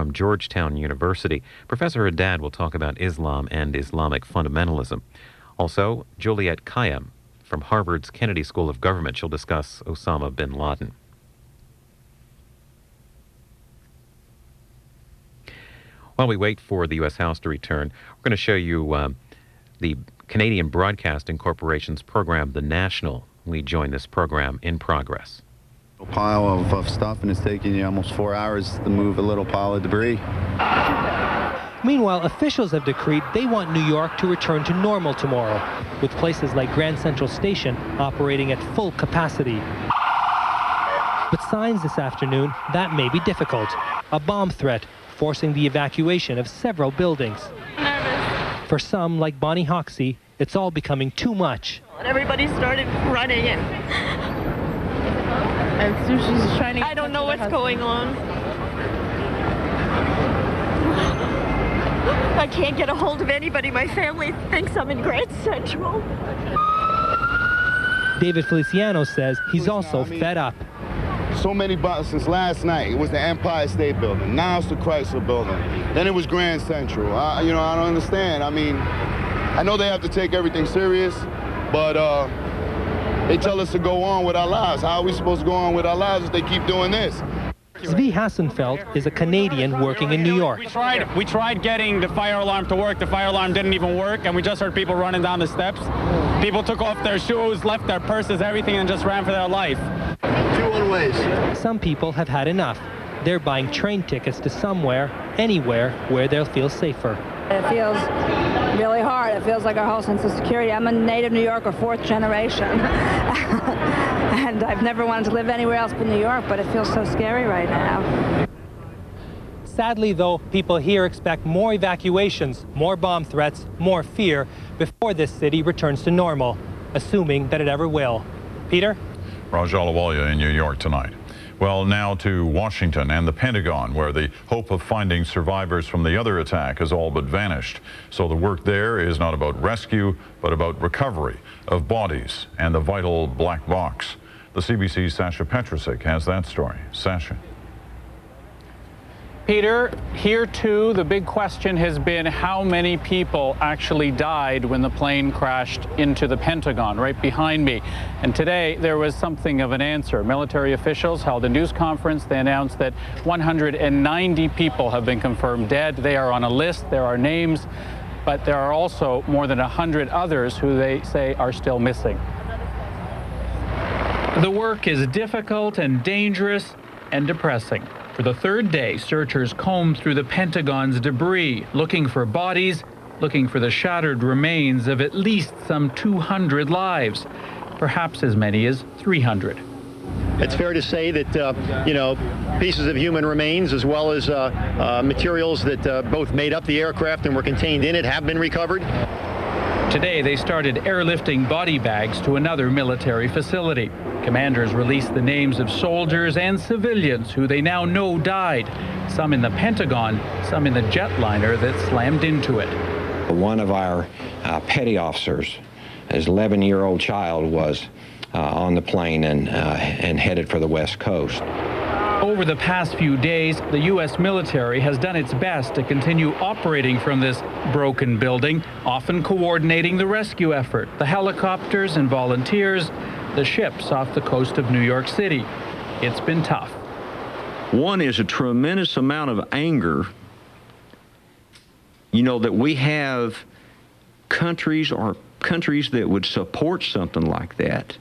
from Georgetown University. Professor Haddad will talk about Islam and Islamic fundamentalism. Also, Juliet Kayyem from Harvard's Kennedy School of Government. She'll discuss Osama bin Laden. While we wait for the U.S. House to return, we're going to show you the Canadian Broadcasting Corporation's program, The National. We join this program in progress. A pile of stuff, and it's taking you almost 4 hours to move a little pile of debris. Meanwhile, officials have decreed they want New York to return to normal tomorrow, with places like Grand Central Station operating at full capacity. But signs this afternoon that may be difficult. A bomb threat forcing the evacuation of several buildings. For some, like Bonnie Hoxie, it's all becoming too much. Everybody started running and Sushi's trying to... I don't know what's going on. I can't get a hold of anybody. My family thinks I'm in Grand Central. David Feliciano says he's also fed up. So many buttons since last night. It was the Empire State Building. Now it's the Chrysler Building. Then it was Grand Central. I don't understand. I mean, I know they have to take everything serious, but they tell us to go on with our lives. How are we supposed to go on with our lives if they keep doing this? Zvi Hassenfeld is a Canadian working in New York. We tried getting the fire alarm to work. The fire alarm didn't even work, and we just heard people running down the steps. People took off their shoes, left their purses, everything, and just ran for their life. 2 one-ways. Some people have had enough. They're buying train tickets to somewhere, anywhere, where they'll feel safer. It feels really hard. It feels like our whole sense of security. I'm a native New Yorker, 4th generation. And I've never wanted to live anywhere else but New York, but it feels so scary right now. Sadly, though, people here expect more evacuations, more bomb threats, more fear before this city returns to normal, assuming that it ever will. Peter? Raj Ahluwalia in New York tonight. Well, now to Washington and the Pentagon, where the hope of finding survivors from the other attack has all but vanished. So the work there is not about rescue, but about recovery of bodies and the vital black box. The CBC's Sasha Petrusik has that story. Sasha. Peter, here too, the big question has been how many people actually died when the plane crashed into the Pentagon right behind me. And today there was something of an answer. Military officials held a news conference. They announced that 190 people have been confirmed dead. They are on a list. There are names, but there are also more than 100 others who they say are still missing. The work is difficult and dangerous and depressing. For the 3rd day, searchers combed through the Pentagon's debris, looking for bodies, looking for the shattered remains of at least some 200 lives, perhaps as many as 300. It's fair to say that, pieces of human remains as well as materials that both made up the aircraft and were contained in it have been recovered. Today, they started airlifting body bags to another military facility. Commanders released the names of soldiers and civilians who they now know died, some in the Pentagon, some in the jetliner that slammed into it. One of our petty officers, his 11-year-old child, was on the plane and headed for the West Coast. Over the past few days, the U.S. military has done its best to continue operating from this broken building, often coordinating the rescue effort, the helicopters and volunteers, the ships off the coast of New York City. It's been tough. One is a tremendous amount of anger, that we have countries that would support something like that.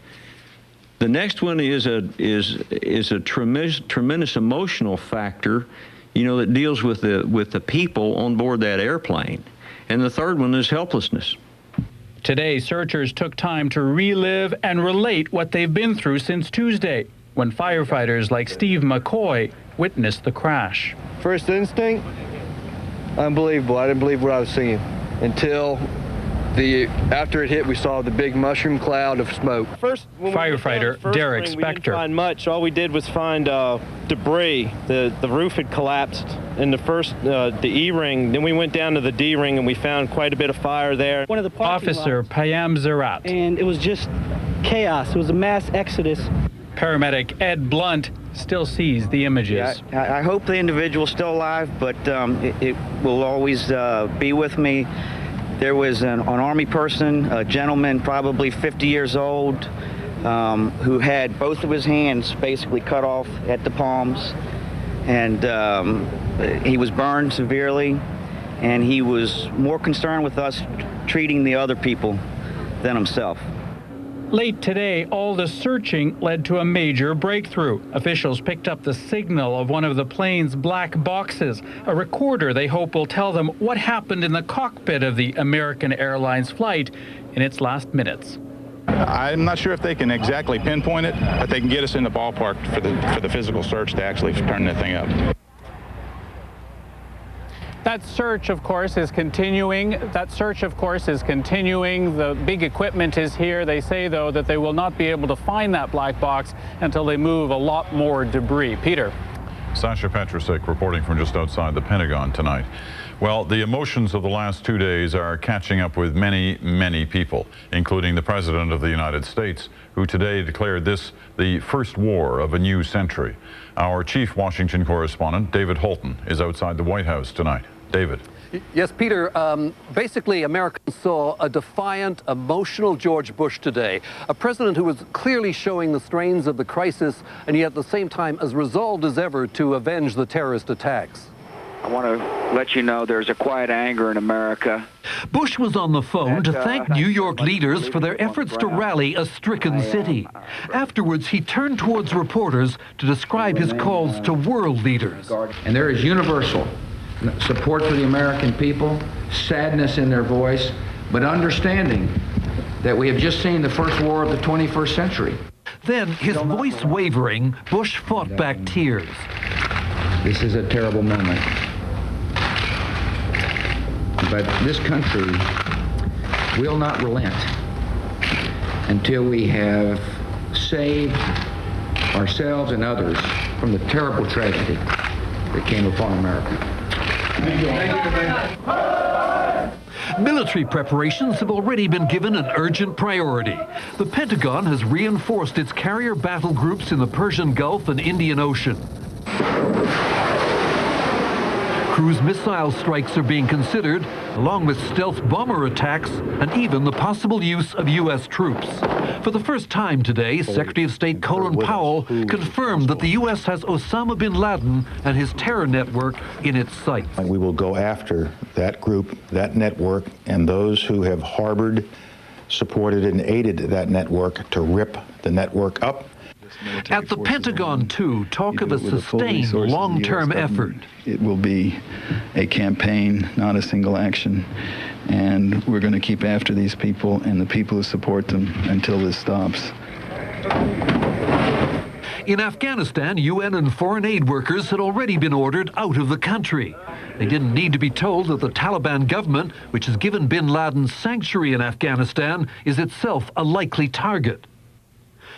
The next one is a tremendous emotional factor, that deals with the people on board that airplane. And the third one is helplessness. Today, searchers took time to relive and relate what they've been through since Tuesday, when firefighters like Steve McCoy witnessed the crash. First instinct, unbelievable. I didn't believe what I was seeing until after it hit, we saw the big mushroom cloud of smoke. Firefighter Derek Spector. We didn't find much. All we did was find debris. The roof had collapsed in the E-ring. Then we went down to the D-ring and we found quite a bit of fire there. One of the Officer Payam Zarat. And it was just chaos. It was a mass exodus. Paramedic Ed Blunt still sees the images. I hope the individual's still alive, but it will always be with me. There was an Army person, a gentleman probably 50 years old, who had both of his hands basically cut off at the palms, and he was burned severely, and he was more concerned with us treating the other people than himself. Late today, all the searching led to a major breakthrough. Officials picked up the signal of one of the plane's black boxes, a recorder they hope will tell them what happened in the cockpit of the American Airlines flight in its last minutes. I'm not sure if they can exactly pinpoint it, but they can get us in the ballpark for the physical search to actually turn the thing up. That search, of course, is continuing. The big equipment is here. They say, though, that they will not be able to find that black box until they move a lot more debris. Peter. Sasha Petrusik reporting from just outside the Pentagon tonight. Well, the emotions of the last 2 days are catching up with many, many people, including the President of the United States, who today declared this the first war of a new century. Our chief Washington correspondent, David Holton, is outside the White House tonight. David. Yes, Peter, basically Americans saw a defiant, emotional George Bush today, a president who was clearly showing the strains of the crisis and yet at the same time as resolved as ever to avenge the terrorist attacks. I want to let you know there's a quiet anger in America. Bush was on the phone to thank New York leaders for their efforts to rally a stricken city. Afterwards, he turned towards reporters to describe his calls to world leaders. And there is universal support for the American people, sadness in their voice, but understanding that we have just seen the first war of the 21st century. Then, his voice wavering, Bush fought back tears. This is a terrible moment. But this country will not relent until we have saved ourselves and others from the terrible tragedy that came upon America. Military preparations have already been given an urgent priority. The Pentagon has reinforced its carrier battle groups in the Persian Gulf and Indian Ocean. Cruise missile strikes are being considered, along with stealth bomber attacks and even the possible use of U.S. troops. For the first time today, Secretary of State Colin Powell confirmed that the U.S. has Osama bin Laden and his terror network in its sights. We will go after that group, that network, and those who have harbored, supported, and aided that network to rip the network up. At the Pentagon, too, talk of a sustained long-term effort. It will be a campaign, not a single action. And we're going to keep after these people and the people who support them until this stops. In Afghanistan, UN and foreign aid workers had already been ordered out of the country. They didn't need to be told that the Taliban government, which has given bin Laden sanctuary in Afghanistan, is itself a likely target.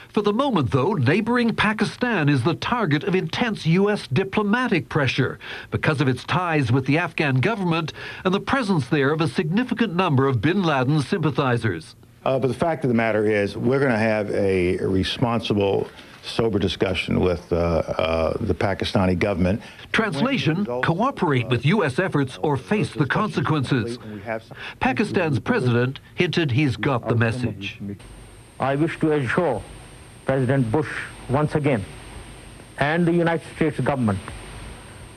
For the moment, though, neighboring Pakistan is the target of intense U.S. diplomatic pressure because of its ties with the Afghan government and the presence there of a significant number of bin Laden sympathizers. But the fact of the matter is, we're going to have a responsible, sober discussion with the Pakistani government. Translation, cooperate with U.S. efforts or face the consequences. Pakistan's president hinted he's got the message. I wish to assure President Bush once again and the United States government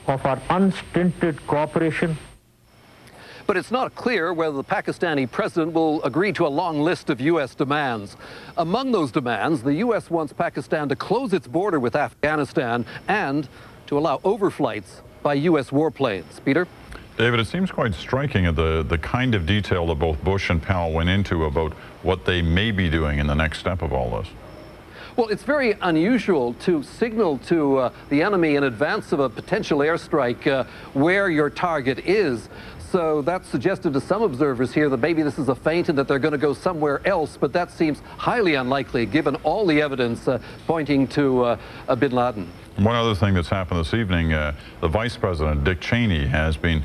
of our unstinted cooperation. But it's not clear whether the Pakistani president will agree to a long list of U.S. demands. Among those demands, the U.S. wants Pakistan to close its border with Afghanistan and to allow overflights by U.S. warplanes. Peter? David, it seems quite striking at the kind of detail that both Bush and Powell went into about what they may be doing in the next step of all this. Well, it's very unusual to signal to the enemy in advance of a potential airstrike where your target is. So that suggested to some observers here that maybe this is a feint and that they're going to go somewhere else, but that seems highly unlikely given all the evidence pointing to bin Laden. One other thing that's happened this evening, the Vice President, Dick Cheney, has been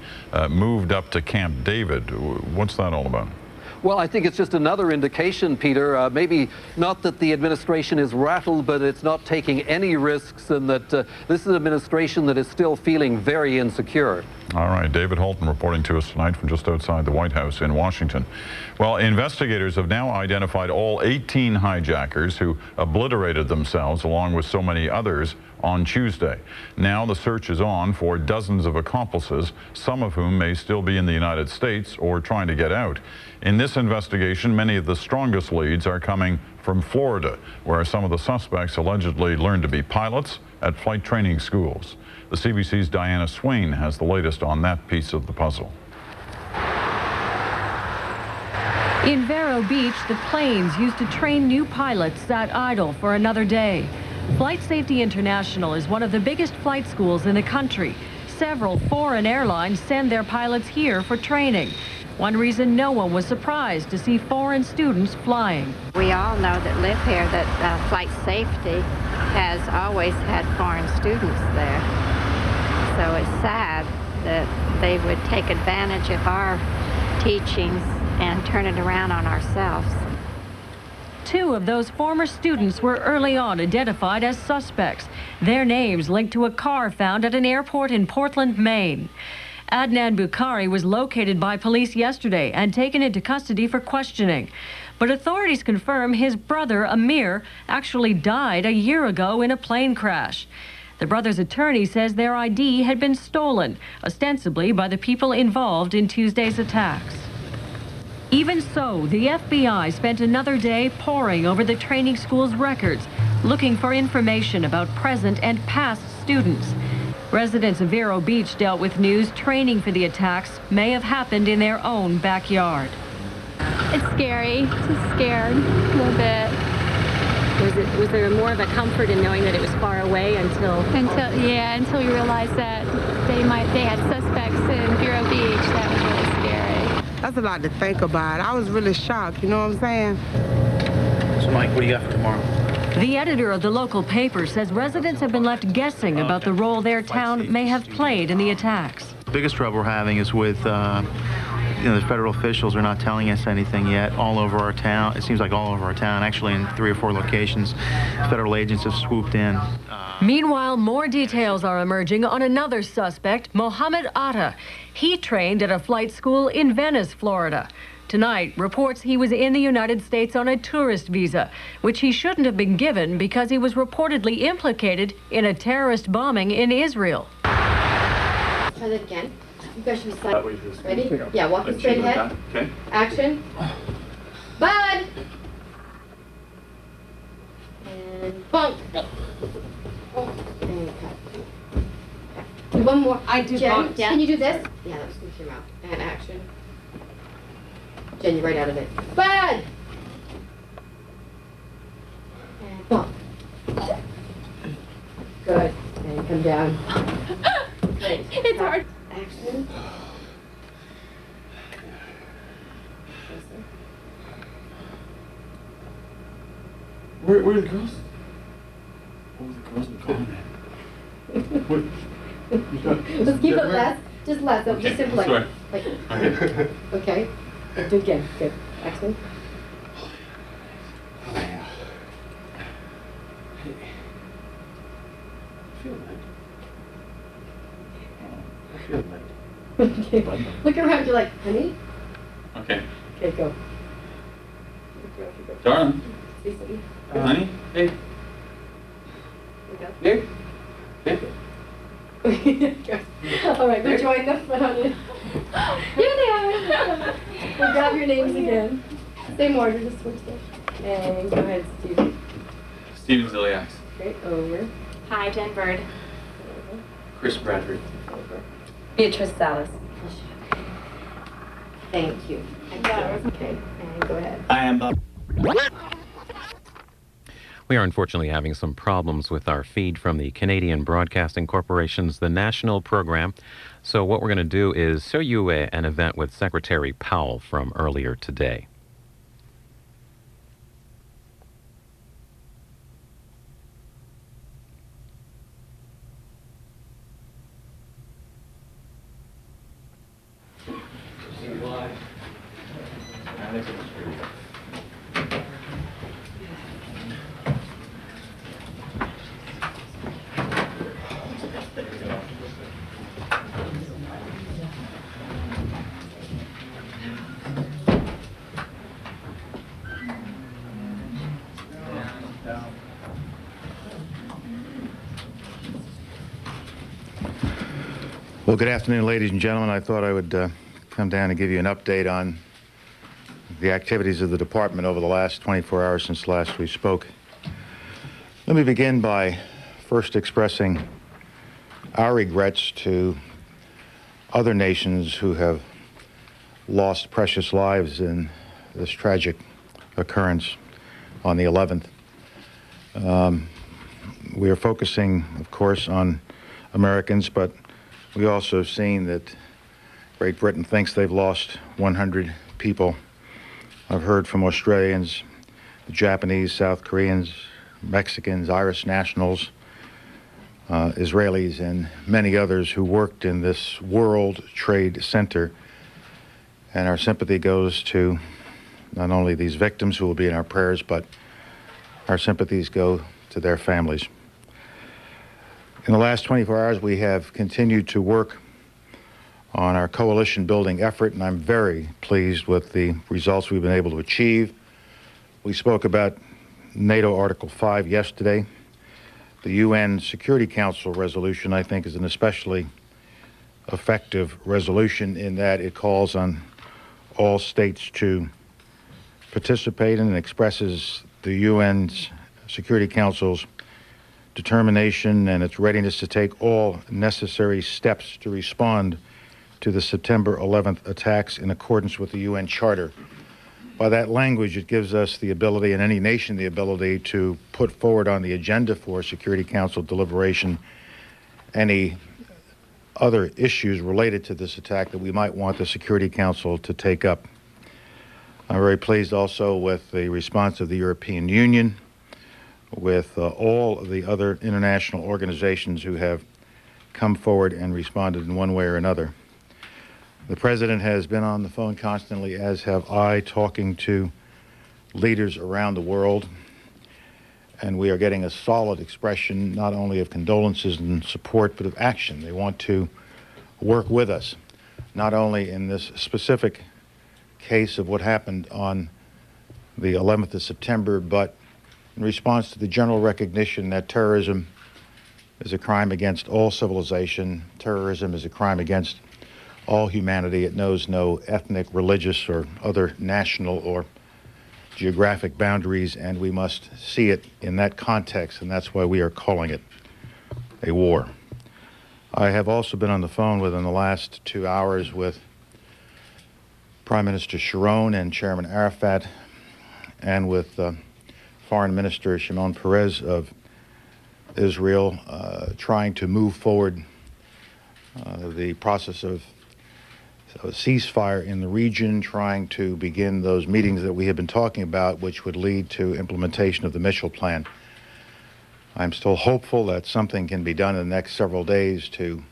moved up to Camp David. What's that all about? Well, I think it's just another indication, Peter, maybe not that the administration is rattled, but it's not taking any risks, and that this is an administration that is still feeling very insecure. All right, David Holton reporting to us tonight from just outside the White House in Washington. Well, investigators have now identified all 18 hijackers who obliterated themselves along with so many others on Tuesday. Now the search is on for dozens of accomplices, some of whom may still be in the United States or trying to get out. In this investigation, many of the strongest leads are coming from Florida, where some of the suspects allegedly learned to be pilots at flight training schools. The CBC's Diana Swain has the latest on that piece of the puzzle. In Vero Beach, the planes used to train new pilots sat idle for another day. Flight Safety International is one of the biggest flight schools in the country. Several foreign airlines send their pilots here for training. One reason no one was surprised to see foreign students flying. We all know that live here that Flight Safety has always had foreign students there. So it's sad that they would take advantage of our teachings and turn it around on ourselves. 2 of those former students were early on identified as suspects. Their names linked to a car found at an airport in Portland, Maine. Adnan Bukhari was located by police yesterday and taken into custody for questioning. But authorities confirm his brother, Amir, actually died a year ago in a plane crash. The brother's attorney says their ID had been stolen, ostensibly by the people involved in Tuesday's attacks. Even so, the FBI spent another day poring over the training school's records, looking for information about present and past students. Residents of Vero Beach dealt with news training for the attacks may have happened in their own backyard. It's scary, just scared a little bit. Was there more of a comfort in knowing that it was far away until we realized that they had suspects in Vero Beach? That was really scary. That's a lot to think about. I was really shocked, you know what I'm saying? So Mike, what do you got for tomorrow? The editor of the local paper says residents have been left guessing about the role their town may have played in the attacks. The biggest trouble we're having is with the federal officials are not telling us anything yet all over our town. It seems like all over our town, actually in 3 or 4 locations, federal agents have swooped in. Meanwhile, more details are emerging on another suspect, Mohammed Atta. He trained at a flight school in Venice, Florida. Tonight, reports he was in the United States on a tourist visa, which he shouldn't have been given because he was reportedly implicated in a terrorist bombing in Israel. Try that again. You guys should be silent. Ready? Yeah, walking straight ahead. Okay. Action. Bud! And bunk. And cut. Do one more. I do Jen, yeah. Can you do this? Yeah, that was through your mouth. And action. Jen, you're right out of it. Bud! And bump. Good. And come down. Great. It's hard. Action. Where are the girls? What were the girls been calling it? Let's keep it less. Just less. Okay. Just simple. Sorry. Like, Okay. okay. Do it again. Good. Excellent. Oh, yeah. Hey. I feel light. I feel light. Okay. Look around. You're like, honey? Okay. Okay, go. Darling. See something? Honey? Hey. Hey. Hey. All right, go join the fun. Here they are. We'll grab your names again. Same order, just switch them. And go ahead, Steve. Steven Ziliax. Great, over. Hi, Jen Bird. Chris Bradford. Over. Beatrice Salas. Thank you. Okay, and go ahead. I am Bob. We are unfortunately having some problems with our feed from the Canadian Broadcasting Corporation's The National program. So what we're going to do is show you an event with Secretary Powell from earlier today. Well, good afternoon, ladies and gentlemen. I thought I would come down and give you an update on the activities of the department over the last 24 hours since last we spoke. Let me begin by first expressing our regrets to other nations who have lost precious lives in this tragic occurrence on the 11th. We are focusing, of course, on Americans, but we also have seen that Great Britain thinks they've lost 100 people. I've heard from Australians, the Japanese, South Koreans, Mexicans, Irish nationals, Israelis, and many others who worked in this World Trade Center. And our sympathy goes to not only these victims who will be in our prayers, but our sympathies go to their families. In the last 24 hours, we have continued to work on our coalition building effort, and I'm very pleased with the results we've been able to achieve. We spoke about NATO Article 5 yesterday. The UN Security Council resolution, I think, is an especially effective resolution in that it calls on all states to participate in and expresses the UN's Security Council's determination and its readiness to take all necessary steps to respond to the September 11th attacks in accordance with the UN Charter. By that language, it gives us the ability, and any nation the ability, to put forward on the agenda for Security Council deliberation any other issues related to this attack that we might want the Security Council to take up. I'm very pleased also with the response of the European Union, with all of the other international organizations who have come forward and responded in one way or another. The President has been on the phone constantly, as have I, talking to leaders around the world, and we are getting a solid expression not only of condolences and support, but of action. They want to work with us, not only in this specific case of what happened on the 11th of September, but in response to the general recognition that terrorism is a crime against all civilization. Terrorism is a crime against all humanity. It knows no ethnic, religious, or other national or geographic boundaries, and we must see it in that context, and that's why we are calling it a war. I have also been on the phone within the last 2 hours with Prime Minister Sharon and Chairman Arafat, and with Foreign Minister Shimon Peres of Israel, trying to move forward the process of a ceasefire in the region, trying to begin those meetings that we have been talking about, which would lead to implementation of the Mitchell Plan. I'm still hopeful that something can be done in the next several days to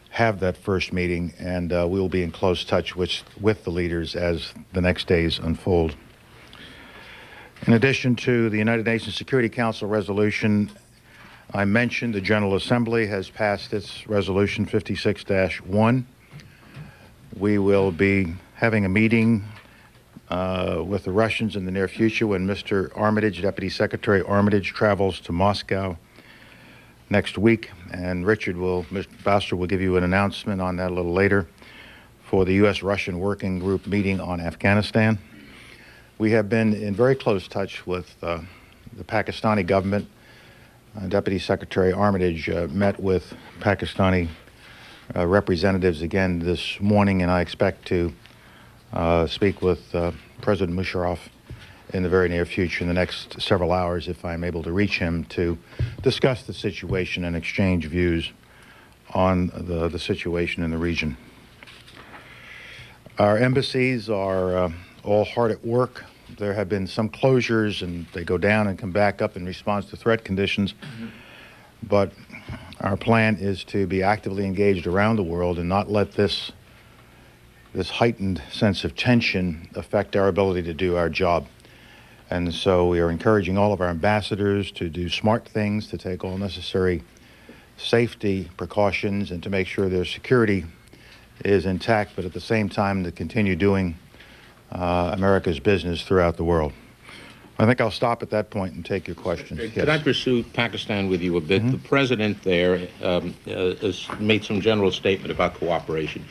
have that first meeting, and we will be in close touch with the leaders as the next days unfold. In addition to the United Nations Security Council resolution, I mentioned the General Assembly has passed its resolution 56-1. We will be having a meeting with the Russians in the near future when Mr. Armitage, Deputy Secretary Armitage, travels to Moscow next week, and Mr. Bouster will give you an announcement on that a little later for the U.S.-Russian Working Group meeting on Afghanistan. We have been in very close touch with the Pakistani government. Deputy Secretary Armitage met with Pakistani representatives again this morning, and I expect to speak with President Musharraf in the very near future, in the next several hours, if I'm able to reach him, to discuss the situation and exchange views on the situation in the region. Our embassies are all hard at work. There have been some closures, and they go down and come back up in response to threat conditions. But our plan is to be actively engaged around the world and not let this heightened sense of tension affect our ability to do our job. And so we are encouraging all of our ambassadors to do smart things, to take all necessary safety precautions, and to make sure their security is intact, but at the same time to continue doing America's business throughout the world. I think I'll stop at that point and take your questions. Could I pursue Pakistan with you a bit? The president there has made some general statement about cooperation.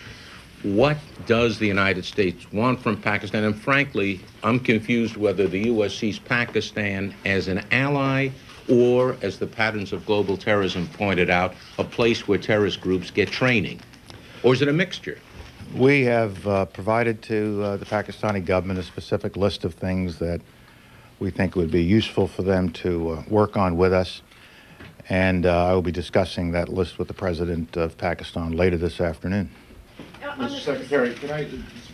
What does the United States want from Pakistan? And frankly, I'm confused whether the U.S. sees Pakistan as an ally or, as the patterns of global terrorism pointed out, a place where terrorist groups get training. Or is it a mixture? We have provided to the Pakistani government a specific list of things that we think would be useful for them to work on with us. And I will be discussing that list with the President of Pakistan later this afternoon. Mr. Secretary, can I,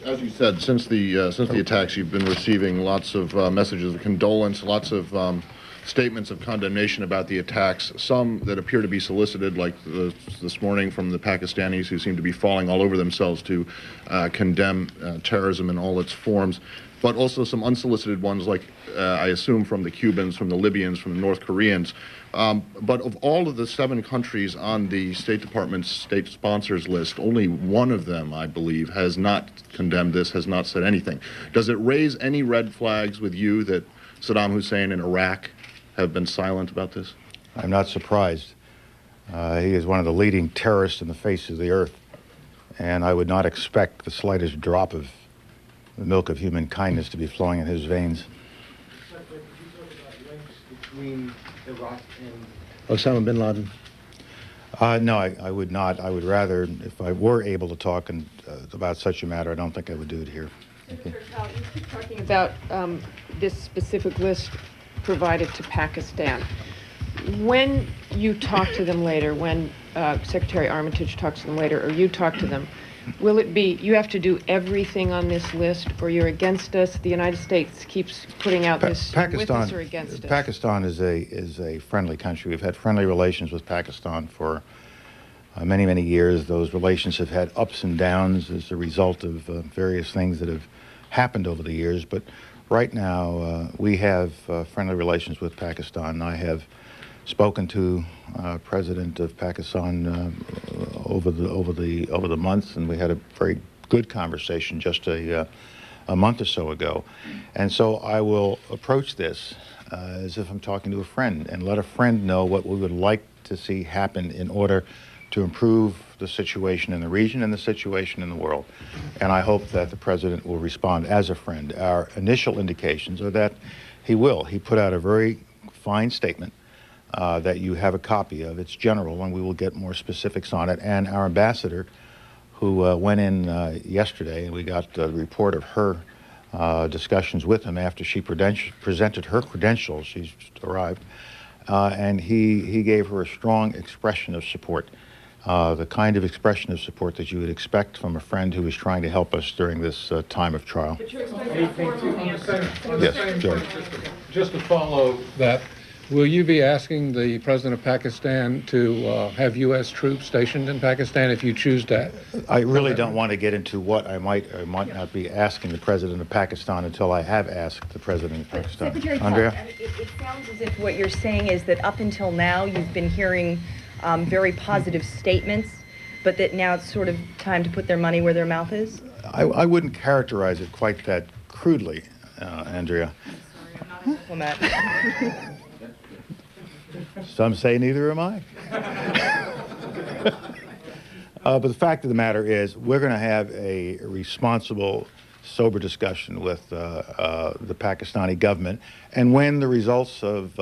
as you said, since the attacks, you've been receiving lots of messages of condolence, lots of statements of condemnation about the attacks, some that appear to be solicited, like this morning from the Pakistanis, who seem to be falling all over themselves to condemn terrorism in all its forms, but also some unsolicited ones, like I assume from the Cubans, from the Libyans, from the North Koreans. But of all of the 7 countries on the State Department's state sponsors list, only one of them, I believe, has not condemned this, has not said anything. Does it raise any red flags with you that Saddam Hussein and Iraq have been silent about this? I'm not surprised. He is one of the leading terrorists in the face of the earth, and I would not expect the slightest drop of the milk of human kindness to be flowing in his veins. Between Iraq and Osama bin Laden? No, I would not. I would rather, if I were able to talk about such a matter, I don't think I would do it here. Senator Powell, you keep talking about this specific list provided to Pakistan. When you talk to them later, when Secretary Armitage talks to them later, or you talk to them, will it be you have to do everything on this list, or you're against us? The United States keeps putting out this with us or against us? Pakistan is a friendly country. We've had friendly relations with Pakistan for many, many years. Those relations have had ups and downs as a result of various things that have happened over the years. But right now, we have friendly relations with Pakistan. I have spoken to President of Pakistan over the months, and we had a very good conversation just a month or so ago. And so I will approach this as if I'm talking to a friend, and let a friend know what we would like to see happen in order to improve the situation in the region and the situation in the world. And I hope that the President will respond as a friend. Our initial indications are that he will. He put out a very fine statement that you have a copy of. It's general, and we will get more specifics on it. And our ambassador, who went in yesterday, and we got a report of her discussions with him after she presented her credentials. She's just arrived. And he gave her a strong expression of support, the kind of expression of support that you would expect from a friend who is trying to help us during this time of trial. Yes, George. Just to follow that, will you be asking the President of Pakistan to have U.S. troops stationed in Pakistan if you choose that? I really don't want to get into what I might or might not be asking the President of Pakistan until I have asked the President of Pakistan. Secretary Andrea? Powell, it sounds as if what you're saying is that up until now you've been hearing very positive statements, but that now it's sort of time to put their money where their mouth is? I wouldn't characterize it quite that crudely, Andrea. I'm sorry, I'm not a diplomat. Some say neither am I. But the fact of the matter is, we're going to have a responsible, sober discussion with the Pakistani government. And when the results of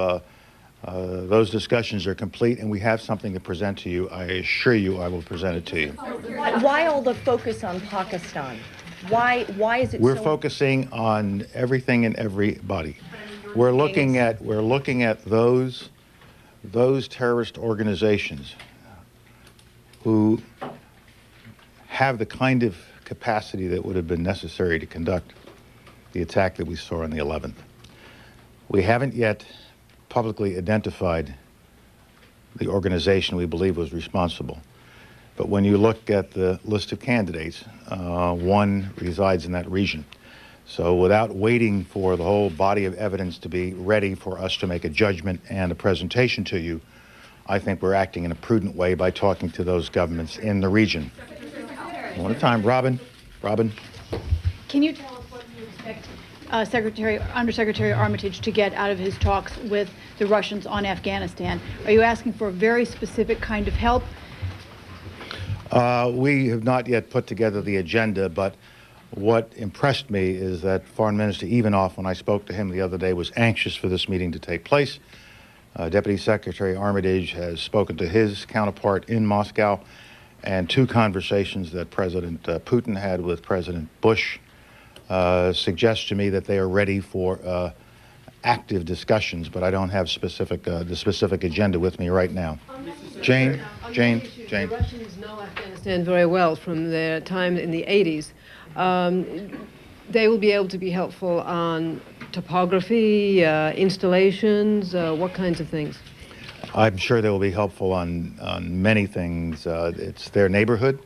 those discussions are complete and we have something to present to you, I assure you I will present it to you. Why all the focus on Pakistan? Why is it We're so... focusing on everything and everybody. We're looking at those terrorist organizations who have the kind of capacity that would have been necessary to conduct the attack that we saw on the 11th. We haven't yet publicly identified the organization we believe was responsible. But when you look at the list of candidates, one resides in that region. So without waiting for the whole body of evidence to be ready for us to make a judgment and a presentation to you, I think we're acting in a prudent way by talking to those governments in the region. One at a time. Robin. Can you tell us what you expect Undersecretary Armitage to get out of his talks with the Russians on Afghanistan? Are you asking for a very specific kind of help? We have not yet put together the agenda, but what impressed me is that Foreign Minister Ivanov, when I spoke to him the other day, was anxious for this meeting to take place. Deputy Secretary Armitage has spoken to his counterpart in Moscow, and 2 conversations that President Putin had with President Bush suggest to me that they are ready for active discussions, but I don't have the specific agenda with me right now. Jane. The Russians know Afghanistan very well from their time in the 80s. They will be able to be helpful on topography, installations, what kinds of things? I'm sure they will be helpful on many things. It's their neighborhood.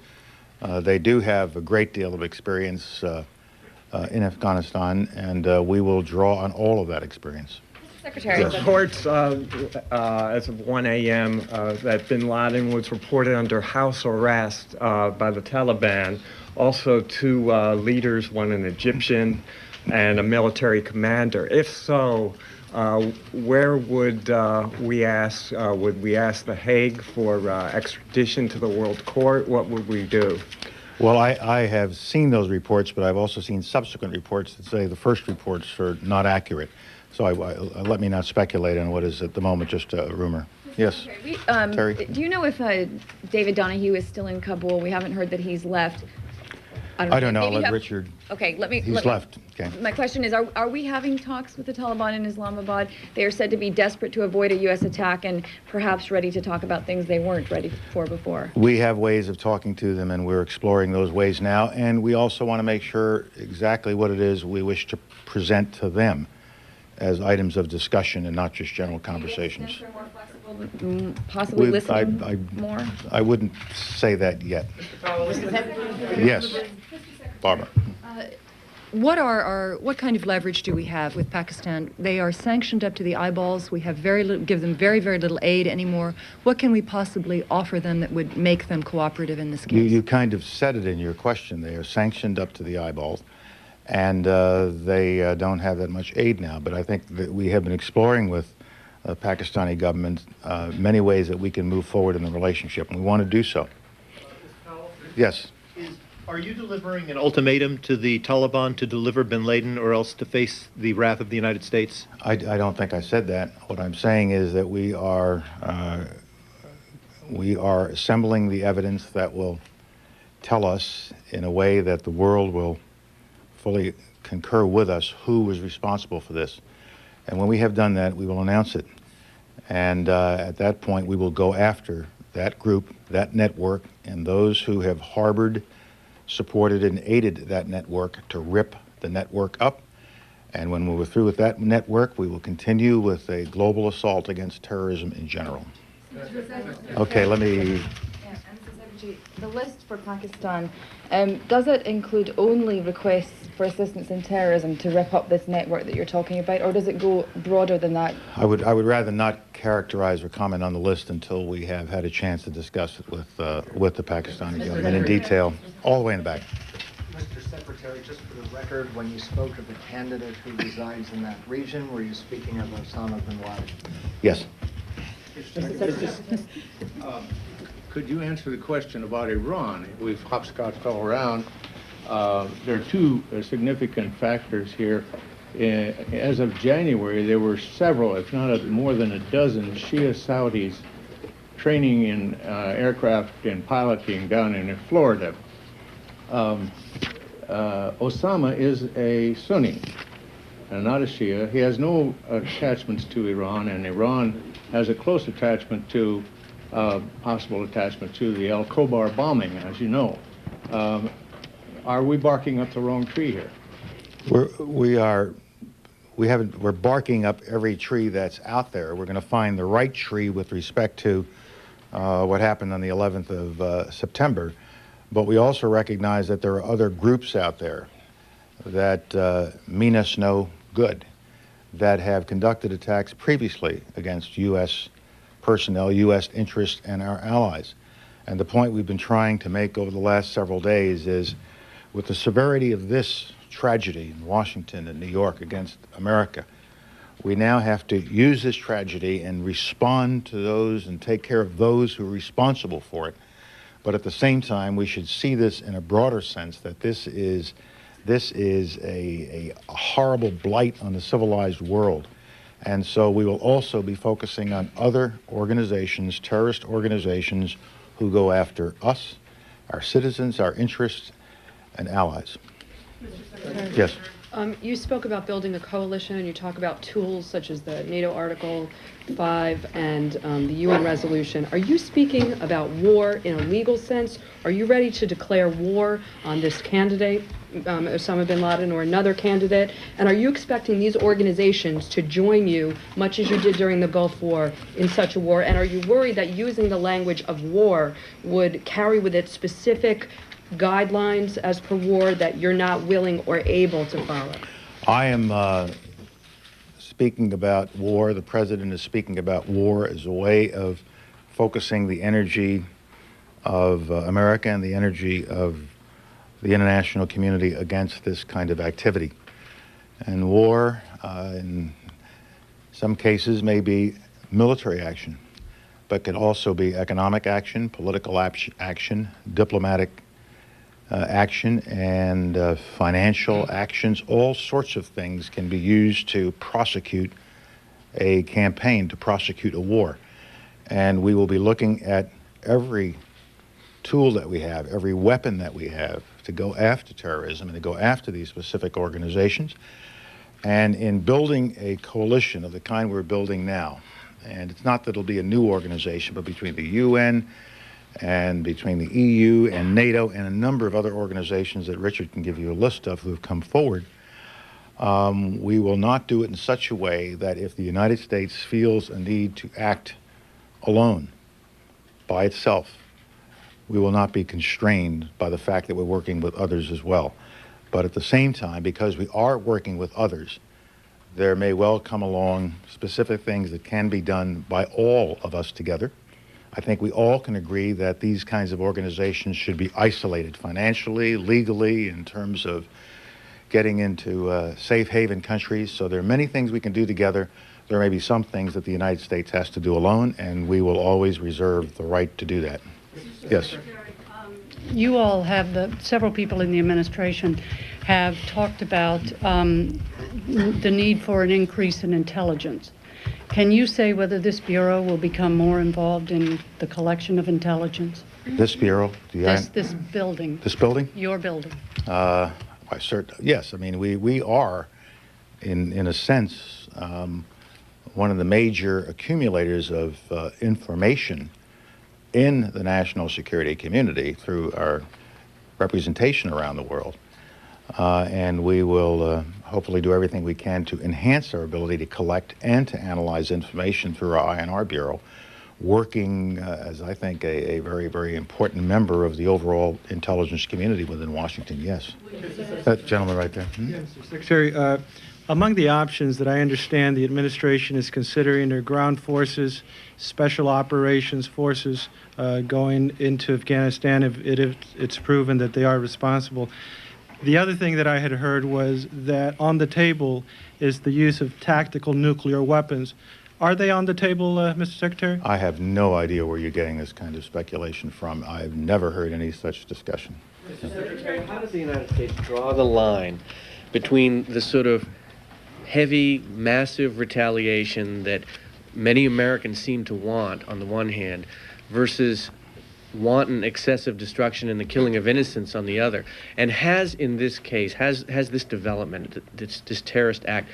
They do have a great deal of experience in Afghanistan, and we will draw on all of that experience. Secretary. Reports as of 1 a.m. That bin Laden was reported under house arrest by the Taliban. Also 2 leaders, one an Egyptian and a military commander. If so, where would we ask? Would we ask The Hague for extradition to the World Court? What would we do? Well, I have seen those reports, but I've also seen subsequent reports that say the first reports are not accurate. So let me not speculate on what is at the moment just a rumor. Yes, Terry? Do you know if David Donahue is still in Kabul? We haven't heard that he's left. I don't know. I'll let Richard. Okay, let me. He's left. Okay. My question is, are we having talks with the Taliban in Islamabad? They are said to be desperate to avoid a U.S. attack and perhaps ready to talk about things they weren't ready for before. We have ways of talking to them, and we're exploring those ways now. And we also want to make sure exactly what it is we wish to present to them as items of discussion and not just general conversations. Possibly listening more? I wouldn't say that yet. Yes, Barbara. What kind of leverage do we have with Pakistan? They are sanctioned up to the eyeballs. We have give them very, very little aid anymore. What can we possibly offer them that would make them cooperative in this case? You kind of said it in your question. They are sanctioned up to the eyeballs, and they don't have that much aid now. But I think that we have been exploring with the Pakistani government many ways that we can move forward in the relationship, and we want to do so. Yes. Are you delivering an ultimatum to the Taliban to deliver bin Laden or else to face the wrath of the United States? I don't think I said that. What I'm saying is that we are assembling the evidence that will tell us in a way that the world will fully concur with us who was responsible for this. And when we have done that, we will announce it. And at that point, we will go after that group, that network, and those who have harbored, supported, and aided that network to rip the network up. And when we're through with that network, we will continue with a global assault against terrorism in general. Okay, let me... The list for Pakistan, does it include only requests for assistance in terrorism to rip up this network that you're talking about, or does it go broader than that? I would rather not characterize or comment on the list until we have had a chance to discuss it with the Pakistani government in detail, all the way in the back. Mr. Secretary, just for the record, when you spoke of the candidate who resides in that region, were you speaking of Osama bin Laden? Yes. Could you answer the question about Iran? We've hopscotched all around. There are 2 significant factors here. As of January, there were several, if not more than a dozen, Shia Saudis training in aircraft and piloting down in Florida. Osama is a Sunni and not a Shia. He has no attachments to Iran, and Iran has a close attachment to possible attachment to the El Khobar bombing, as you know. Are we barking up the wrong tree here? We're barking up every tree that's out there. We're going to find the right tree with respect to what happened on the 11th of September. But we also recognize that there are other groups out there that mean us no good, that have conducted attacks previously against U.S. personnel, U.S. interests, and our allies. And the point we've been trying to make over the last several days is, with the severity of this tragedy in Washington and New York against America. We now have to use this tragedy and respond to those and take care of those who are responsible for it. But at the same time, we should see this in a broader sense, that this is a horrible blight on the civilized world. And so we will also be focusing on other organizations, terrorist organizations, who go after us, our citizens, our interests, and allies. Yes. You spoke about building a coalition, and you talk about tools such as the NATO Article 5 and the UN resolution. Are you speaking about war in a legal sense? Are you ready to declare war on this candidate, Osama bin Laden, or another candidate? And are you expecting these organizations to join you, much as you did during the Gulf War, in such a war? And are you worried that using the language of war would carry with it specific guidelines as per war that you're not willing or able to follow? I am speaking about war. The president is speaking about war as a way of focusing the energy of America and the energy of the international community against this kind of activity. And war, in some cases, may be military action, but can also be economic action, political action, diplomatic action, and financial actions. All sorts of things can be used to prosecute a campaign, to prosecute a war. And we will be looking at every tool that we have, every weapon that we have to go after terrorism and to go after these specific organizations. And in building a coalition of the kind we're building now, and it's not that it'll be a new organization, but between the UN and between the EU and NATO and a number of other organizations that Richard can give you a list of who have come forward, we will not do it in such a way that if the United States feels a need to act alone, by itself, we will not be constrained by the fact that we're working with others as well. But at the same time, because we are working with others, there may well come along specific things that can be done by all of us together. I think we all can agree that these kinds of organizations should be isolated financially, legally, in terms of getting into safe haven countries. So there are many things we can do together. There may be some things that the United States has to do alone, and we will always reserve the right to do that. Yes. You all have, several people in the administration have talked about the need for an increase in intelligence. Can you say whether this Bureau will become more involved in the collection of intelligence? This Bureau? This building. This building? Your building. Yes, I mean, we are, in a sense, one of the major accumulators of information in the national security community through our representation around the world. And we will hopefully do everything we can to enhance our ability to collect and to analyze information through our INR Bureau, working as I think a very, very important member of the overall intelligence community within Washington. Yes. That gentleman right there. Yes, Mr. Secretary. Among the options that I understand the administration is considering are ground forces, special operations forces going into Afghanistan if it's proven that they are responsible. The other thing that I had heard was that on the table is the use of tactical nuclear weapons. Are they on the table, Mr. Secretary? I have no idea where you're getting this kind of speculation from. I've never heard any such discussion. Mr. Secretary, how does the United States draw the line between the sort of heavy, massive retaliation that many Americans seem to want on the one hand versus wanton excessive destruction and the killing of innocents on the other? And has, in this case, has this development, this terrorist act,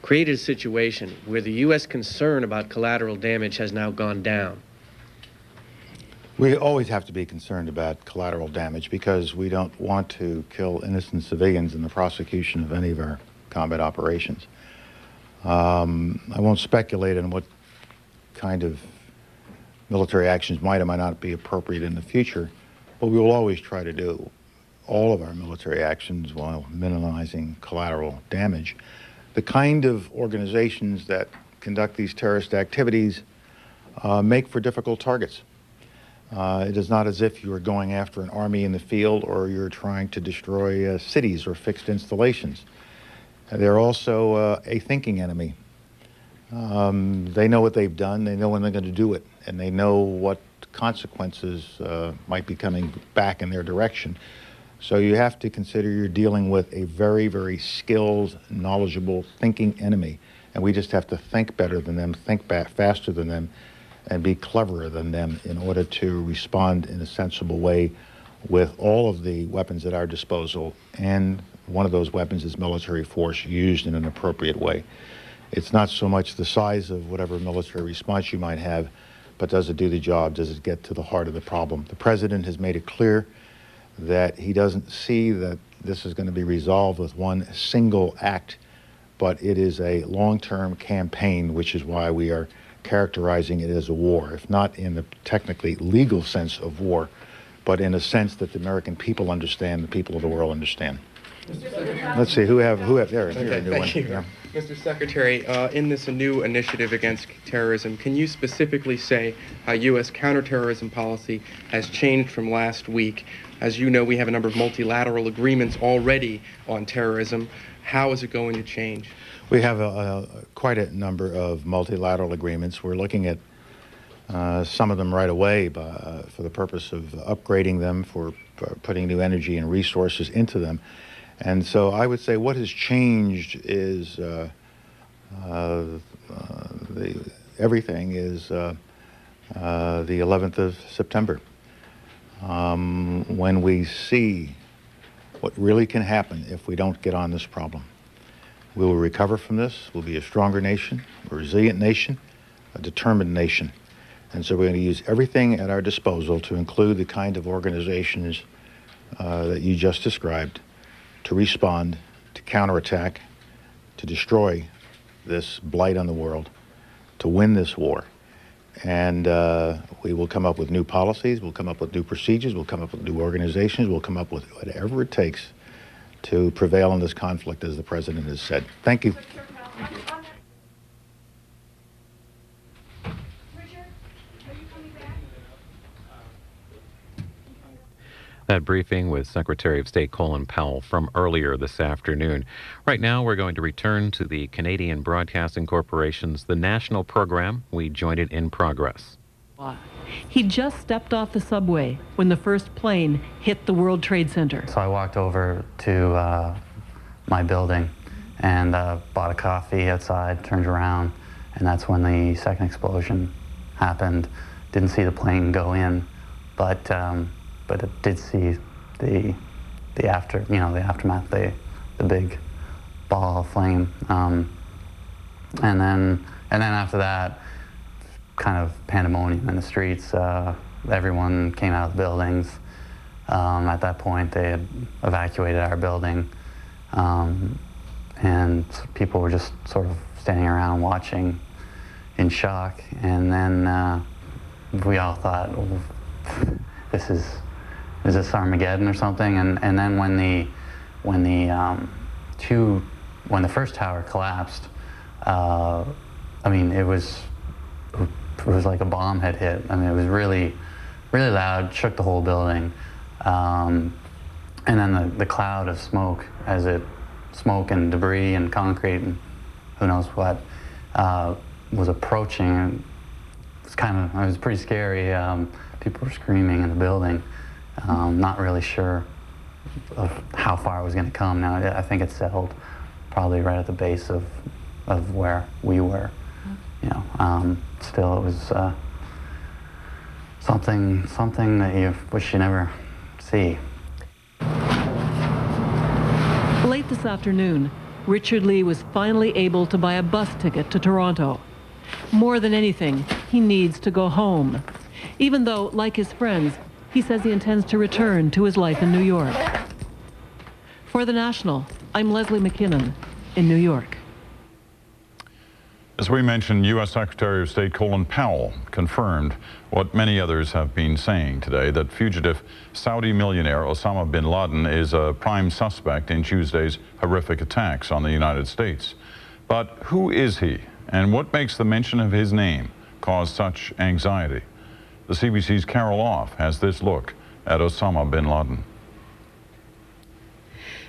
created a situation where the U.S. concern about collateral damage has now gone down? We always have to be concerned about collateral damage because we don't want to kill innocent civilians in the prosecution of any of our combat operations. I won't speculate on what kind of military actions might or might not be appropriate in the future, but we will always try to do all of our military actions while minimizing collateral damage. The kind of organizations that conduct these terrorist activities make for difficult targets. It is not as if you are going after an army in the field or you're trying to destroy cities or fixed installations. They're also a thinking enemy. They know what they've done, they know when they're going to do it, and they know what consequences might be coming back in their direction. So you have to consider you're dealing with a very, very skilled, knowledgeable, thinking enemy. And we just have to think better than them, think faster than them, and be cleverer than them in order to respond in a sensible way with all of the weapons at our disposal. And one of those weapons is military force used in an appropriate way. It's not so much the size of whatever military response you might have, but does it do the job? Does it get to the heart of the problem? The president has made it clear that he doesn't see that this is going to be resolved with one single act, but it is a long-term campaign, which is why we are characterizing it as a war, if not in the technically legal sense of war, but in a sense that the American people understand, the people of the world understand. Let's see, who have there? Okay, thank you. Yeah. Mr. Secretary, in this new initiative against terrorism, can you specifically say how U.S. counterterrorism policy has changed from last week? As you know, we have a number of multilateral agreements already on terrorism. How is it going to change? We have quite a number of multilateral agreements. We're looking at some of them right away for the purpose of upgrading them, for putting new energy and resources into them. And so I would say what has changed is everything is the 11th of September. When we see what really can happen if we don't get on this problem. We will recover from this. We'll be a stronger nation, a resilient nation, a determined nation. And so we're going to use everything at our disposal to include the kind of organizations that you just described to respond, to counterattack, to destroy this blight on the world, to win this war. And we will come up with new policies, we'll come up with new procedures, we'll come up with new organizations, we'll come up with whatever it takes to prevail in this conflict, as the President has said. Thank you. That briefing with Secretary of State Colin Powell from earlier this afternoon. Right now, we're going to return to the Canadian Broadcasting Corporation's The National Program. We joined it in progress. He just stepped off the subway when the first plane hit the World Trade Center. So I walked over to my building and bought a coffee outside, turned around, and that's when the second explosion happened. Didn't see the plane go in, but it did see the aftermath, the big ball of flame, and then after that, kind of pandemonium in the streets. Everyone came out of the buildings. At that point, they had evacuated our building, and people were just sort of standing around watching in shock. And then we all thought, well, is this Armageddon or something? And then when the first tower collapsed, I mean, it was like a bomb had hit. I mean, it was really, really loud, shook the whole building. And then the cloud of smoke, smoke and debris and concrete and who knows what, was approaching. It was pretty scary. People were screaming in the building, not really sure of how far it was going to come. Now, I think it settled probably right at the base of where we were. Still, it was something that you wish you never see. Late this afternoon, Richard Lee was finally able to buy a bus ticket to Toronto. More than anything, he needs to go home. Even though, like his friends, he says he intends to return to his life in New York. For The National, I'm Leslie McKinnon in New York. As we mentioned, U.S. Secretary of State Colin Powell confirmed what many others have been saying today, that fugitive Saudi millionaire Osama bin Laden is a prime suspect in Tuesday's horrific attacks on the United States. But who is he, and what makes the mention of his name cause such anxiety? The CBC's Carol Off has this look at Osama bin Laden.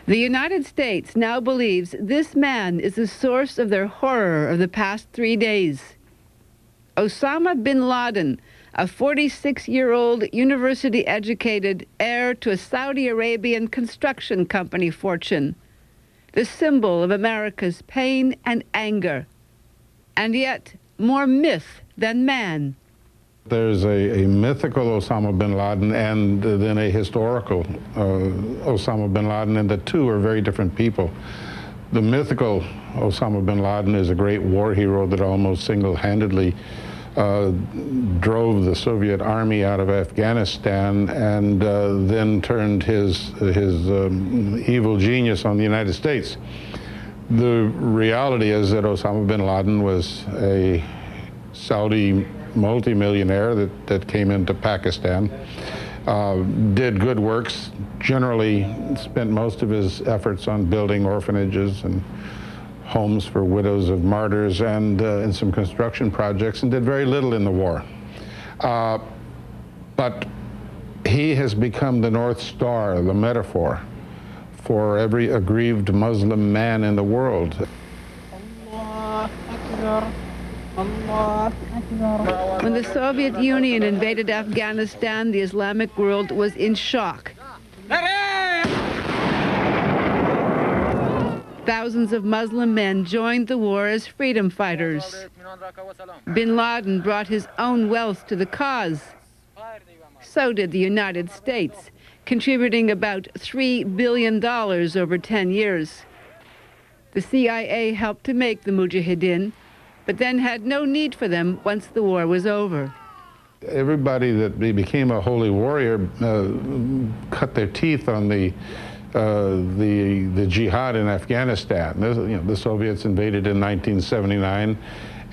The United States now believes this man is the source of their horror of the past 3 days. Osama bin Laden, a 46-year-old university-educated heir to a Saudi Arabian construction company fortune, the symbol of America's pain and anger, and yet more myth than man. There's a mythical Osama bin Laden and then a historical Osama bin Laden, and the two are very different people. The mythical Osama bin Laden is a great war hero that almost single-handedly drove the Soviet army out of Afghanistan and then turned his evil genius on the United States. The reality is that Osama bin Laden was a Saudi multimillionaire that came into Pakistan, did good works, generally spent most of his efforts on building orphanages and homes for widows of martyrs and in some construction projects, and did very little in the war. But he has become the North Star, the metaphor for every aggrieved Muslim man in the world. When the Soviet Union invaded Afghanistan, the Islamic world was in shock. Thousands of Muslim men joined the war as freedom fighters. Bin Laden brought his own wealth to the cause. So did the United States, contributing about $3 billion over 10 years. The CIA helped to make the Mujahideen, but then had no need for them once the war was over. Everybody that became a holy warrior cut their teeth on the jihad in Afghanistan. The Soviets invaded in 1979,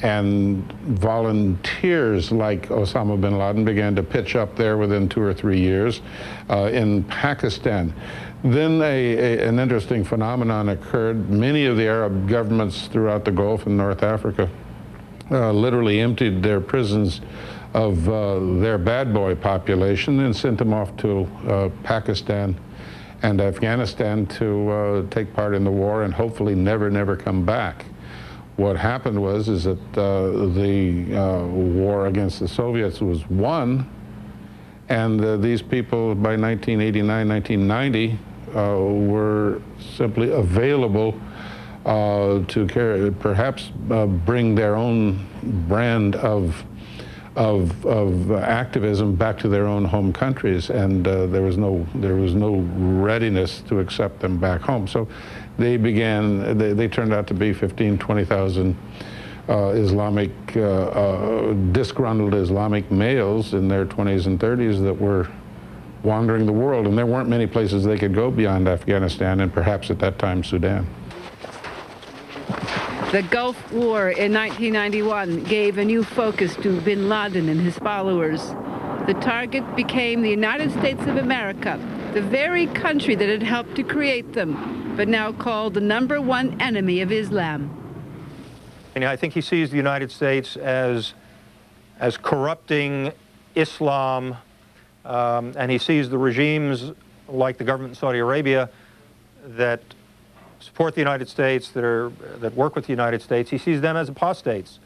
and volunteers like Osama bin Laden began to pitch up there within 2 or 3 years in Pakistan. Then an interesting phenomenon occurred. Many of the Arab governments throughout the Gulf and North Africa literally emptied their prisons of their bad boy population and sent them off to Pakistan and Afghanistan to take part in the war and hopefully never come back. What happened was that the war against the Soviets was won, and these people by 1989, 1990 were simply available to perhaps bring their own brand of activism back to their own home countries, and there was no readiness to accept them back home. So they turned out to be 15,000, 20,000 disgruntled Islamic males in their 20s and 30s that were wandering the world, and there weren't many places they could go beyond Afghanistan and perhaps at that time Sudan. The Gulf War in 1991 gave a new focus to bin Laden and his followers. The target became the United States of America, the very country that had helped to create them, but now called the #1 enemy of Islam. And I think he sees the United States as corrupting Islam, and he sees the regimes like the government in Saudi Arabia that support the United States, that work with the United States. He sees them as apostates,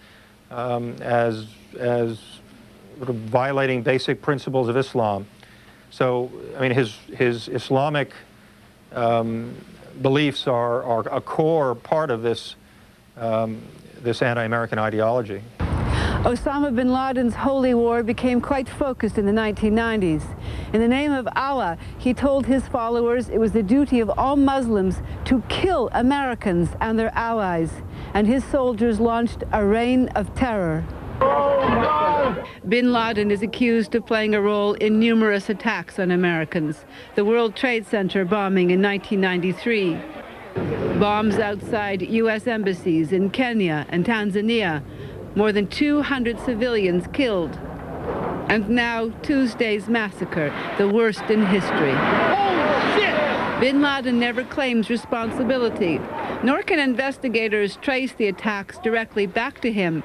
as sort of violating basic principles of Islam. So, I mean, his Islamic beliefs are a core part of this this anti-American ideology. Osama bin Laden's holy war became quite focused in the 1990s. In the name of Allah, he told his followers it was the duty of all Muslims to kill Americans and their allies, and his soldiers launched a reign of terror. Bin Laden is accused of playing a role in numerous attacks on Americans. The World Trade Center bombing in 1993, bombs outside U.S. embassies in Kenya and Tanzania, more than 200 civilians killed. And now Tuesday's massacre, the worst in history. Oh, shit! Bin Laden never claims responsibility, nor can investigators trace the attacks directly back to him.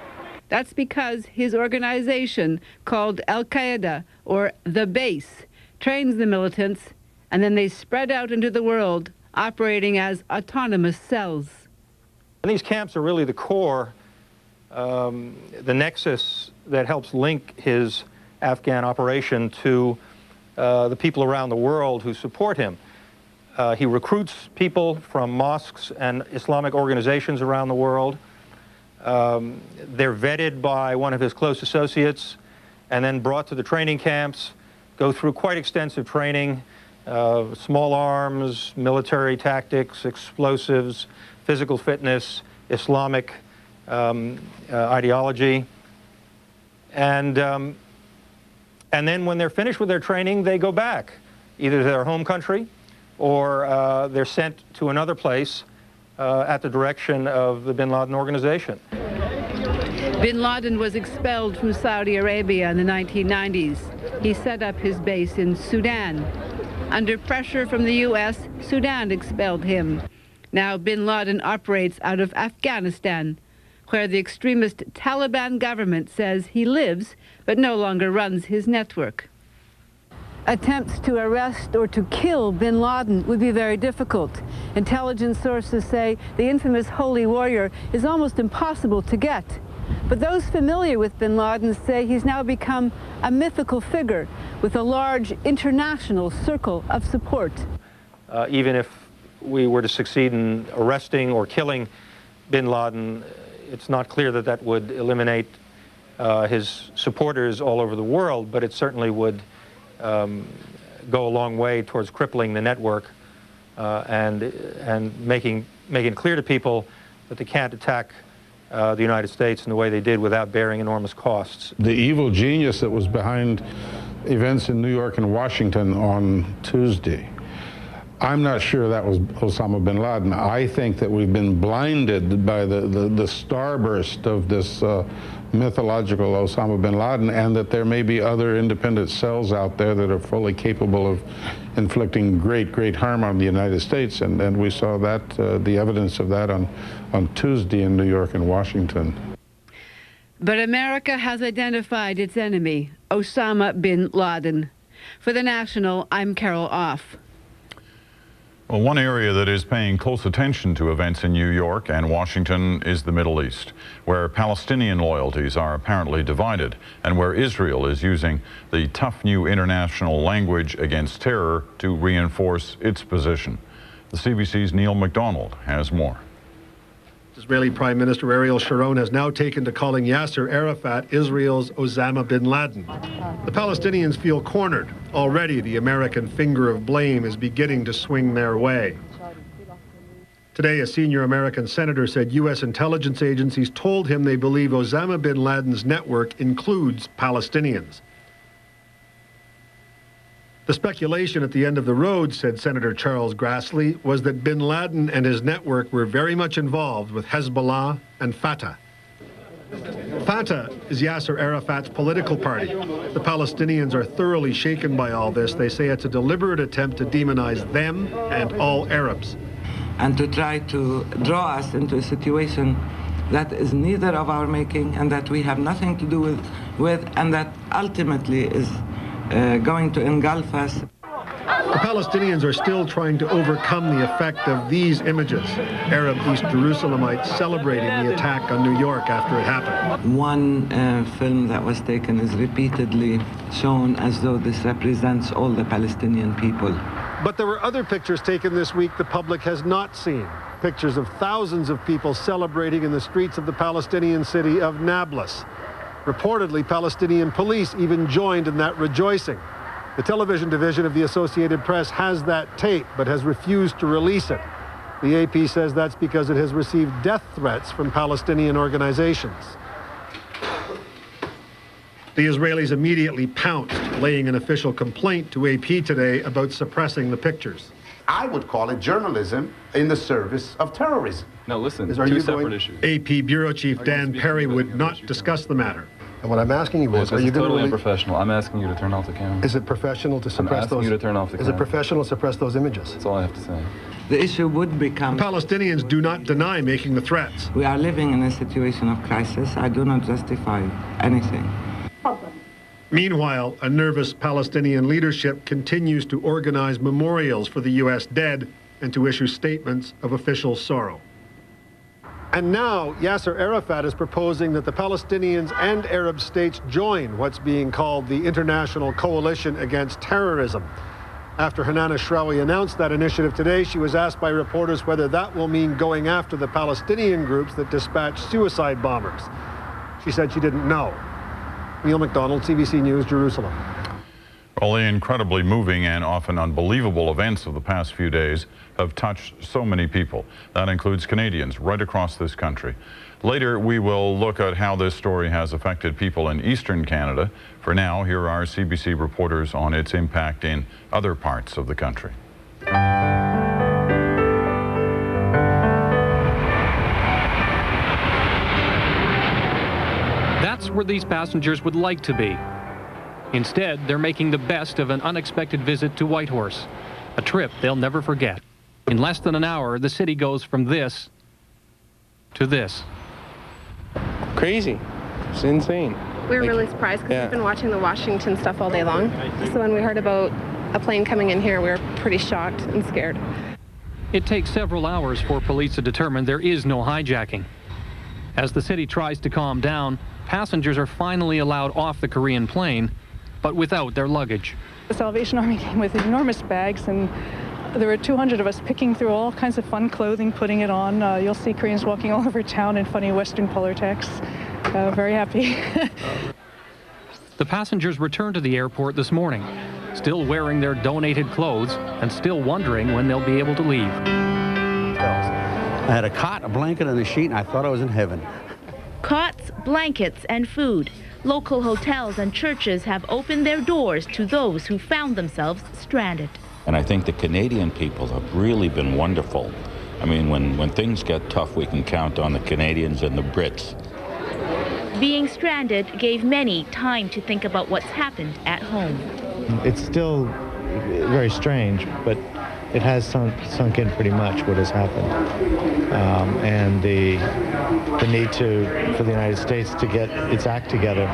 That's because his organization, called Al-Qaeda, or the Base, trains the militants, and then they spread out into the world, operating as autonomous cells. And these camps are really the core, the nexus that helps link his Afghan operation to the people around the world who support him. He recruits people from mosques and Islamic organizations around the world. They're vetted by one of his close associates and then brought to the training camps, go through quite extensive training, small arms, military tactics, explosives, physical fitness, Islamic ideology. And then when they're finished with their training, they go back, either to their home country or they're sent to another place at the direction of the bin Laden organization. Bin Laden was expelled from Saudi Arabia in the 1990s. He set up his base in Sudan. Under pressure from the U.S., Sudan expelled him. Now bin Laden operates out of Afghanistan, where the extremist Taliban government says he lives, but no longer runs his network. Attempts to arrest or to kill bin Laden would be very difficult. Intelligence sources say the infamous holy warrior is almost impossible to get. But those familiar with bin Laden say he's now become a mythical figure with a large international circle of support. Even if we were to succeed in arresting or killing bin Laden, it's not clear that that would eliminate his supporters all over the world, but it certainly would go a long way towards crippling the network and making it clear to people that they can't attack the United States in the way they did without bearing enormous costs. The evil genius that was behind events in New York and Washington on Tuesday, I'm not sure that was Osama bin Laden. I think that we've been blinded by the starburst of this mythological Osama bin Laden, and that there may be other independent cells out there that are fully capable of inflicting great harm on the United States. And we saw that, the evidence of that on Tuesday in New York and Washington. But America has identified its enemy, Osama bin Laden. For The National, I'm Carol Off. Well, one area that is paying close attention to events in New York and Washington is the Middle East, where Palestinian loyalties are apparently divided and where Israel is using the tough new international language against terror to reinforce its position. The CBC's Neil MacDonald has more. Israeli Prime Minister Ariel Sharon has now taken to calling Yasser Arafat Israel's Osama bin Laden. The Palestinians feel cornered. Already, the American finger of blame is beginning to swing their way. Today, a senior American senator said U.S. intelligence agencies told him they believe Osama bin Laden's network includes Palestinians. The speculation at the end of the road, said Senator Charles Grassley, was that bin Laden and his network were very much involved with Hezbollah and Fatah. Fatah is Yasser Arafat's political party. The Palestinians are thoroughly shaken by all this. They say it's a deliberate attempt to demonize them and all Arabs. And to try to draw us into a situation that is neither of our making and that we have nothing to do with and that ultimately is going to engulf us. The Palestinians are still trying to overcome the effect of these images. Arab East Jerusalemites celebrating the attack on New York after it happened. One film that was taken is repeatedly shown as though this represents all the Palestinian people. But there were other pictures taken this week the public has not seen. Pictures of thousands of people celebrating in the streets of the Palestinian city of Nablus. Reportedly, Palestinian police even joined in that rejoicing. The television division of the Associated Press has that tape, but has refused to release it. The AP says that's because it has received death threats from Palestinian organizations. The Israelis immediately pounced, laying an official complaint to AP today about suppressing the pictures. I would call it journalism in the service of terrorism. No, listen, two separate issues. AP Bureau Chief Dan Perry would not discuss the matter. And what I'm asking you is, are you totally unprofessional? I'm asking you to turn off the camera. Is it professional to suppress those? I'm asking you to turn off the camera. Is it professional to suppress those images? That's all I have to say. the issue would become... The Palestinians do not deny making the threats. We are living in a situation of crisis. I do not justify anything. Meanwhile, a nervous Palestinian leadership continues to organize memorials for the U.S. dead and to issue statements of official sorrow. And now, Yasser Arafat is proposing that the Palestinians and Arab states join what's being called the International Coalition Against Terrorism. After Hanan Ashrawi announced that initiative today, she was asked by reporters whether that will mean going after the Palestinian groups that dispatch suicide bombers. She said she didn't know. Neil MacDonald, CBC News, Jerusalem. Well, the incredibly moving and often unbelievable events of the past few days have touched so many people. That includes Canadians right across this country. Later, we will look at how this story has affected people in Eastern Canada. For now, here are CBC reporters on its impact in other parts of the country. That's where these passengers would like to be. Instead, they're making the best of an unexpected visit to Whitehorse, a trip they'll never forget. In less than an hour, the city goes from this to this. Crazy. It's insane. We were really surprised because we've been watching the Washington stuff all day long. So when we heard about a plane coming in here, we were pretty shocked and scared. It takes several hours for police to determine there is no hijacking. As the city tries to calm down, passengers are finally allowed off the Korean plane, but without their luggage. The Salvation Army came with enormous bags, and there were 200 of us picking through all kinds of fun clothing, putting it on. You'll see Koreans walking all over town in funny Western polo techs. Very happy. The passengers returned to the airport this morning, still wearing their donated clothes and still wondering when they'll be able to leave. I had a cot, a blanket, and a sheet, and I thought I was in heaven. Cots, blankets, and food. Local hotels and churches have opened their doors to those who found themselves stranded. And I think the Canadian people have really been wonderful. I mean, when things get tough, we can count on the Canadians and the Brits. Being stranded gave many time to think about what's happened at home. It's still very strange, but it has sunk in pretty much what has happened. And the need for the United States to get its act together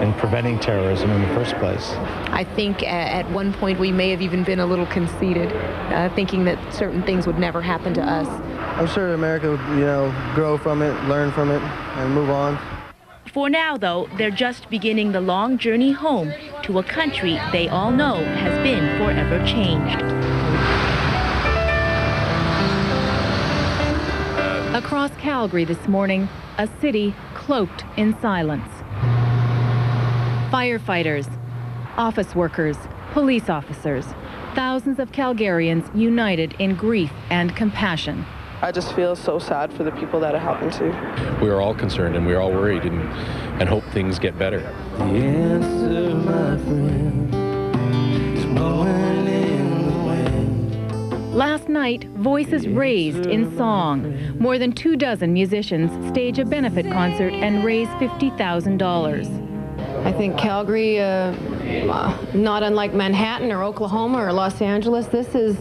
in preventing terrorism in the first place. I think at one point we may have even been a little conceited, thinking that certain things would never happen to us. I'm sure America would, grow from it, learn from it, and move on. For now, though, they're just beginning the long journey home to a country they all know has been forever changed. Across Calgary this morning, a city cloaked in silence. Firefighters, office workers, police officers, thousands of Calgarians united in grief and compassion. I just feel so sad for the people that it happened to. We are all concerned and we are all worried and hope things get better. The answer, my friend, is blowing in the wind. Last night, voices raised in song. More than 24 musicians stage a benefit concert and raise $50,000. I think Calgary, not unlike Manhattan or Oklahoma or Los Angeles, this has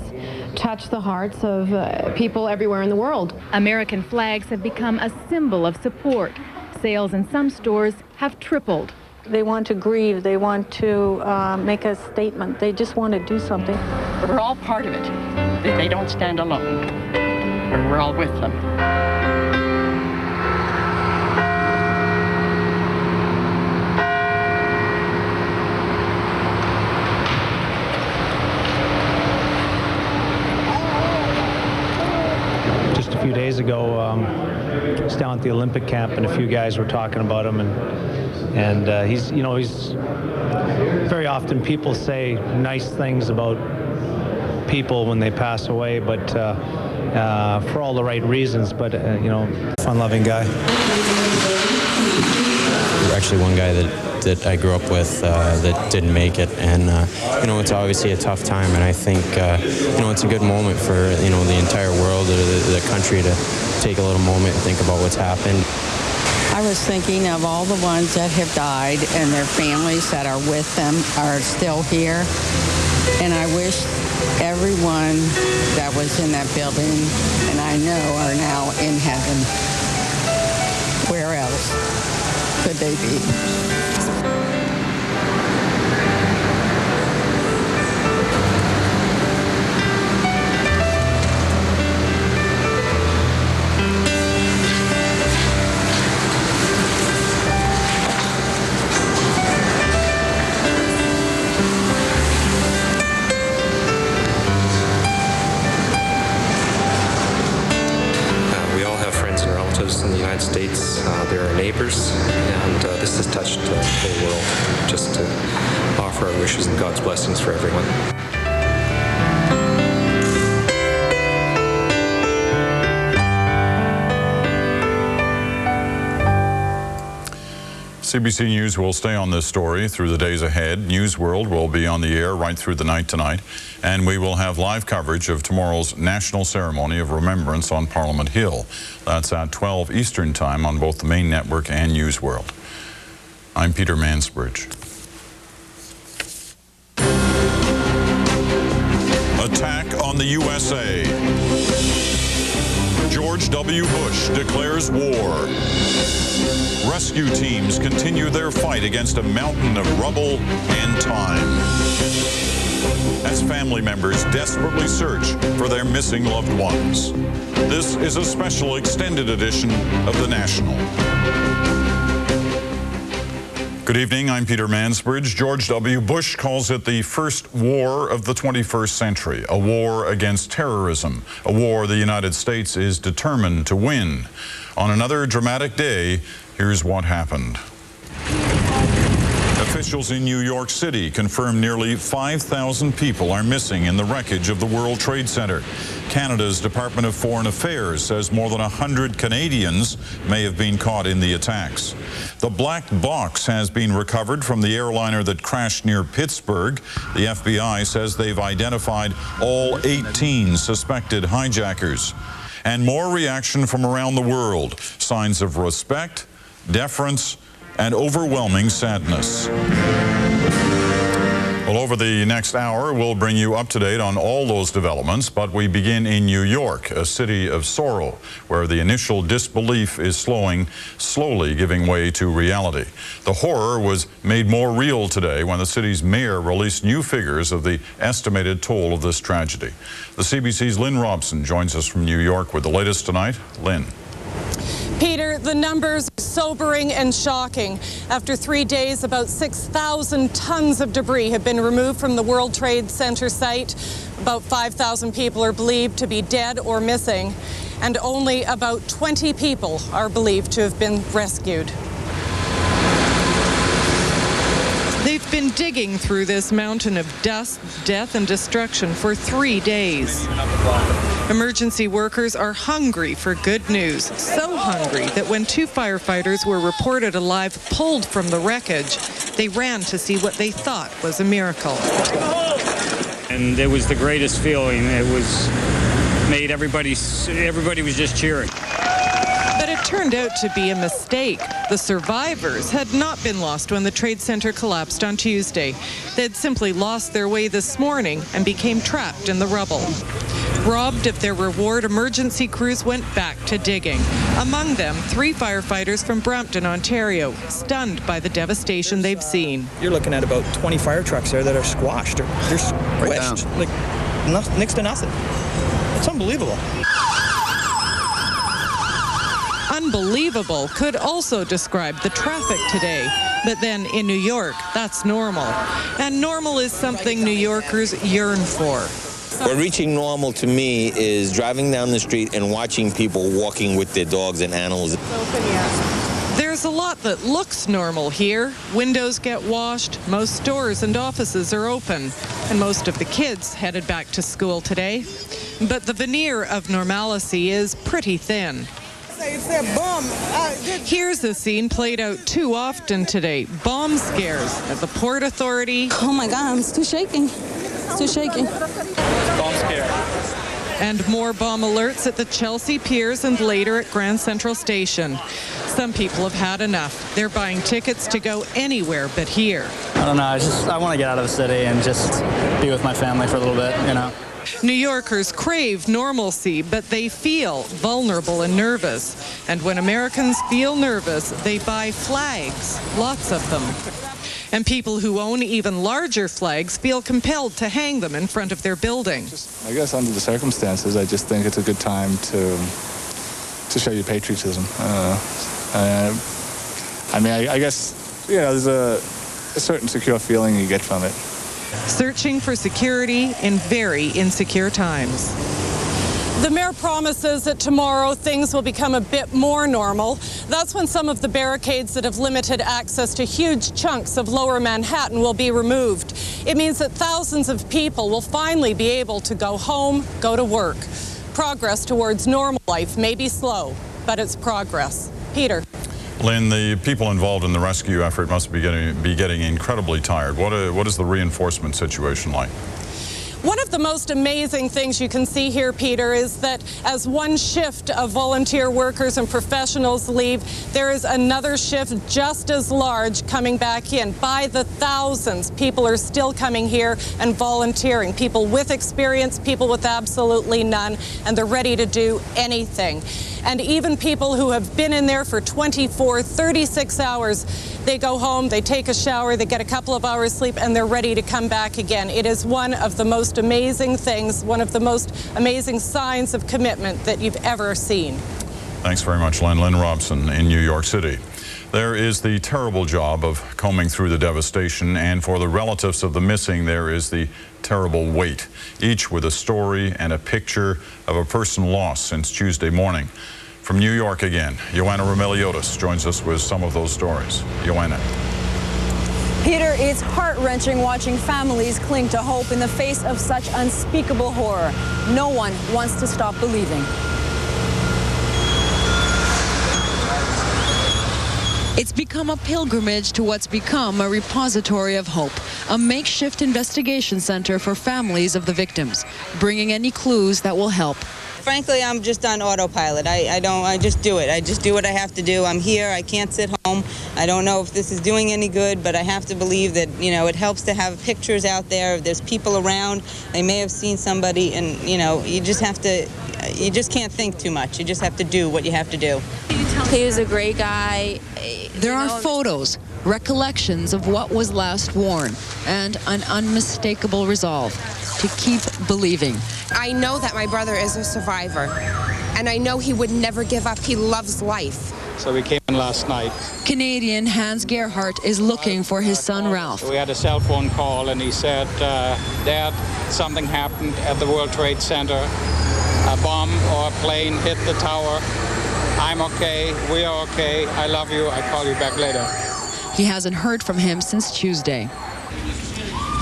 touched the hearts of people everywhere in the world. American flags have become a symbol of support. Sales in some stores have tripled. They want to grieve. They want to make a statement. They just want to do something. We're all part of it. They don't stand alone. We're all with them. Just a few days ago, I was down at the Olympic camp, and a few guys were talking about him, and he's very often people say nice things about people when they pass away, but for all the right reasons, but fun-loving guy. Actually, one guy that I grew up with that didn't make it, and it's obviously a tough time, and I think it's a good moment for the entire world, the country, to take a little moment and think about what's happened. I was thinking of all the ones that have died and their families that are with them are still here, and I wish everyone that was in that building, and I know are now in heaven. Where else could they be? In the United States, there are neighbors, and this has touched the whole world, just to offer our wishes and God's blessings for everyone. CBC News will stay on this story through the days ahead. News World will be on the air right through the night tonight, and we will have live coverage of tomorrow's national ceremony of remembrance on Parliament Hill. That's at 12 Eastern Time on both the main network and News World. I'm Peter Mansbridge. Attack on the USA. George W. Bush declares war. Rescue teams continue their fight against a mountain of rubble and time, as family members desperately search for their missing loved ones. This is a special extended edition of The National. Good evening, I'm Peter Mansbridge. George W. Bush calls it the first war of the 21st century, a war against terrorism, a war the United States is determined to win. On another dramatic day, here's what happened. Officials in New York City confirm nearly 5,000 people are missing in the wreckage of the World Trade Center. Canada's Department of Foreign Affairs says more than 100 Canadians may have been caught in the attacks. The black box has been recovered from the airliner that crashed near Pittsburgh. The FBI says they've identified all 18 suspected hijackers. And more reaction from around the world. Signs of respect, deference, and overwhelming sadness. Well, over the next hour, we'll bring you up to date on all those developments, but we begin in New York, a city of sorrow, where the initial disbelief is slowly giving way to reality. The horror was made more real today when the city's mayor released new figures of the estimated toll of this tragedy. The CBC's Lynn Robson joins us from New York with the latest tonight. Lynn. Peter, the numbers are sobering and shocking. After 3 days, about 6,000 tons of debris have been removed from the World Trade Center site. About 5,000 people are believed to be dead or missing, and only about 20 people are believed to have been rescued. They've been digging through this mountain of dust, death, and destruction for 3 days. Emergency workers are hungry for good news, so hungry that when 2 firefighters were reported alive pulled from the wreckage, they ran to see what they thought was a miracle. And it was the greatest feeling. It was made everybody was just cheering. But it turned out to be a mistake. The survivors had not been lost when the Trade Center collapsed on Tuesday. They'd simply lost their way this morning and became trapped in the rubble. Robbed of their reward, emergency crews went back to digging. Among them, 3 firefighters from Brampton, Ontario, stunned by the devastation they've seen. You're looking at about 20 fire trucks there that are squashed. They're squished, like next to nothing. It's unbelievable. Unbelievable could also describe the traffic today. But then in New York, that's normal. And normal is something New Yorkers yearn for. Well, reaching normal to me is driving down the street and watching people walking with their dogs and animals. There's a lot that looks normal here. Windows get washed, most stores and offices are open, and most of the kids headed back to school today. But the veneer of normalcy is pretty thin. Here's a scene played out too often today. Bomb scares at the Port Authority. Oh my God, it's too shaking. It's too shaking. Bomb scare. And more bomb alerts at the Chelsea Piers and later at Grand Central Station. Some people have had enough. They're buying tickets to go anywhere but here. I don't know. I want to get out of the city and just be with my family for a little bit, you know. New Yorkers crave normalcy, but they feel vulnerable and nervous. And when Americans feel nervous, they buy flags, lots of them. And people who own even larger flags feel compelled to hang them in front of their building. I guess under the circumstances, I just think it's a good time to show your patriotism. I mean, I guess, you know, there's a certain secure feeling you get from it. Searching for security in very insecure times. The mayor promises that tomorrow things will become a bit more normal. That's when some of the barricades that have limited access to huge chunks of Lower Manhattan will be removed. It means that thousands of people will finally be able to go home, go to work. Progress towards normal life may be slow, but it's progress. Peter. Lynn, the people involved in the rescue effort must be getting incredibly tired. What is the reinforcement situation like? One of the most amazing things you can see here, Peter, is that as one shift of volunteer workers and professionals leave, there is another shift just as large coming back in. By the thousands, people are still coming here and volunteering. People with experience, people with absolutely none, and they're ready to do anything. And even people who have been in there for 24, 36 hours, they go home, they take a shower, they get a couple of hours sleep, and they're ready to come back again. It is one of the most amazing things, one of the most amazing signs of commitment that you've ever seen. Thanks very much, Lynn. Lynn Robson in New York City. There is the terrible job of combing through the devastation, and for the relatives of the missing, there is the terrible weight, each with a story and a picture of a person lost since Tuesday morning. From New York again, Joanna Romiliotis joins us with some of those stories. Joanna. Peter, it's heart-wrenching watching families cling to hope in the face of such unspeakable horror. No one wants to stop believing. It's become a pilgrimage to what's become a repository of hope, a makeshift investigation center for families of the victims, bringing any clues that will help. Frankly, I'm just on autopilot. I just do it. I just do what I have to do. I'm here. I can't sit home. I don't know if this is doing any good, but I have to believe that, you know, it helps to have pictures out there. There's people around. They may have seen somebody, and, you know, you just can't think too much. You just have to do what you have to do. He was a great guy. There are photos, recollections of what was last worn, and an unmistakable resolve to keep believing. I know that my brother is a survivor, and I know he would never give up. He loves life. So we came in last night. Canadian Hans Gerhardt is looking for his son Ralph. We had a cell phone call, and he said, Dad, something happened at the World Trade Center. A bomb or a plane hit the tower. I'm okay. We are okay. I love you. I'll call you back later. He hasn't heard from him since Tuesday.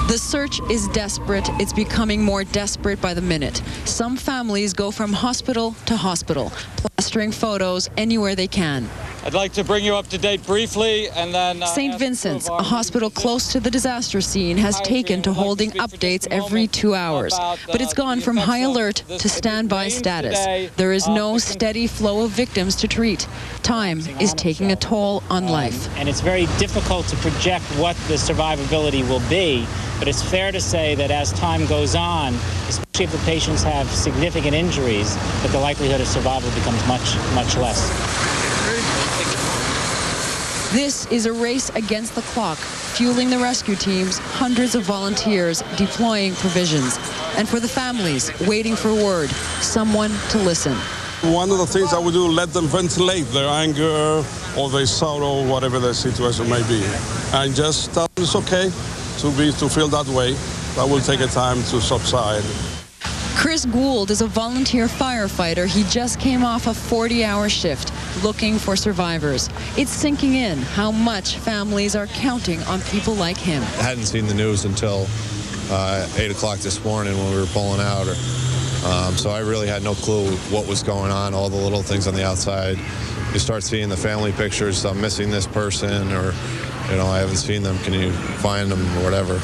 The search is desperate. It's becoming more desperate by the minute. Some families go from hospital to hospital, plastering photos anywhere they can. I'd like to bring you up to date briefly, and then... St. Vincent's, a hospital close to the disaster scene, has taken to holding updates every 2 hours. But it's gone from high alert to standby status. There is no steady flow of victims to treat. Time is taking a toll on life. And it's very difficult to project what the survivability will be, but it's fair to say that as time goes on, especially if the patients have significant injuries, that the likelihood of survival becomes much less. This is a race against the clock, fueling the rescue teams, hundreds of volunteers deploying provisions, and for the families waiting for word, someone to listen. One of the things I would do, let them ventilate their anger or their sorrow, whatever their situation may be, and just tell them it's okay to feel that way. That will take a time to subside. Chris Gould is a volunteer firefighter. He just came off a 40-hour shift looking for survivors. It's sinking in how much families are counting on people like him. I hadn't seen the news until 8 o'clock this morning when we were pulling out. So I really had no clue what was going on, all the little things on the outside. You start seeing the family pictures, I'm missing this person, or, you know, I haven't seen them, can you find them, or whatever.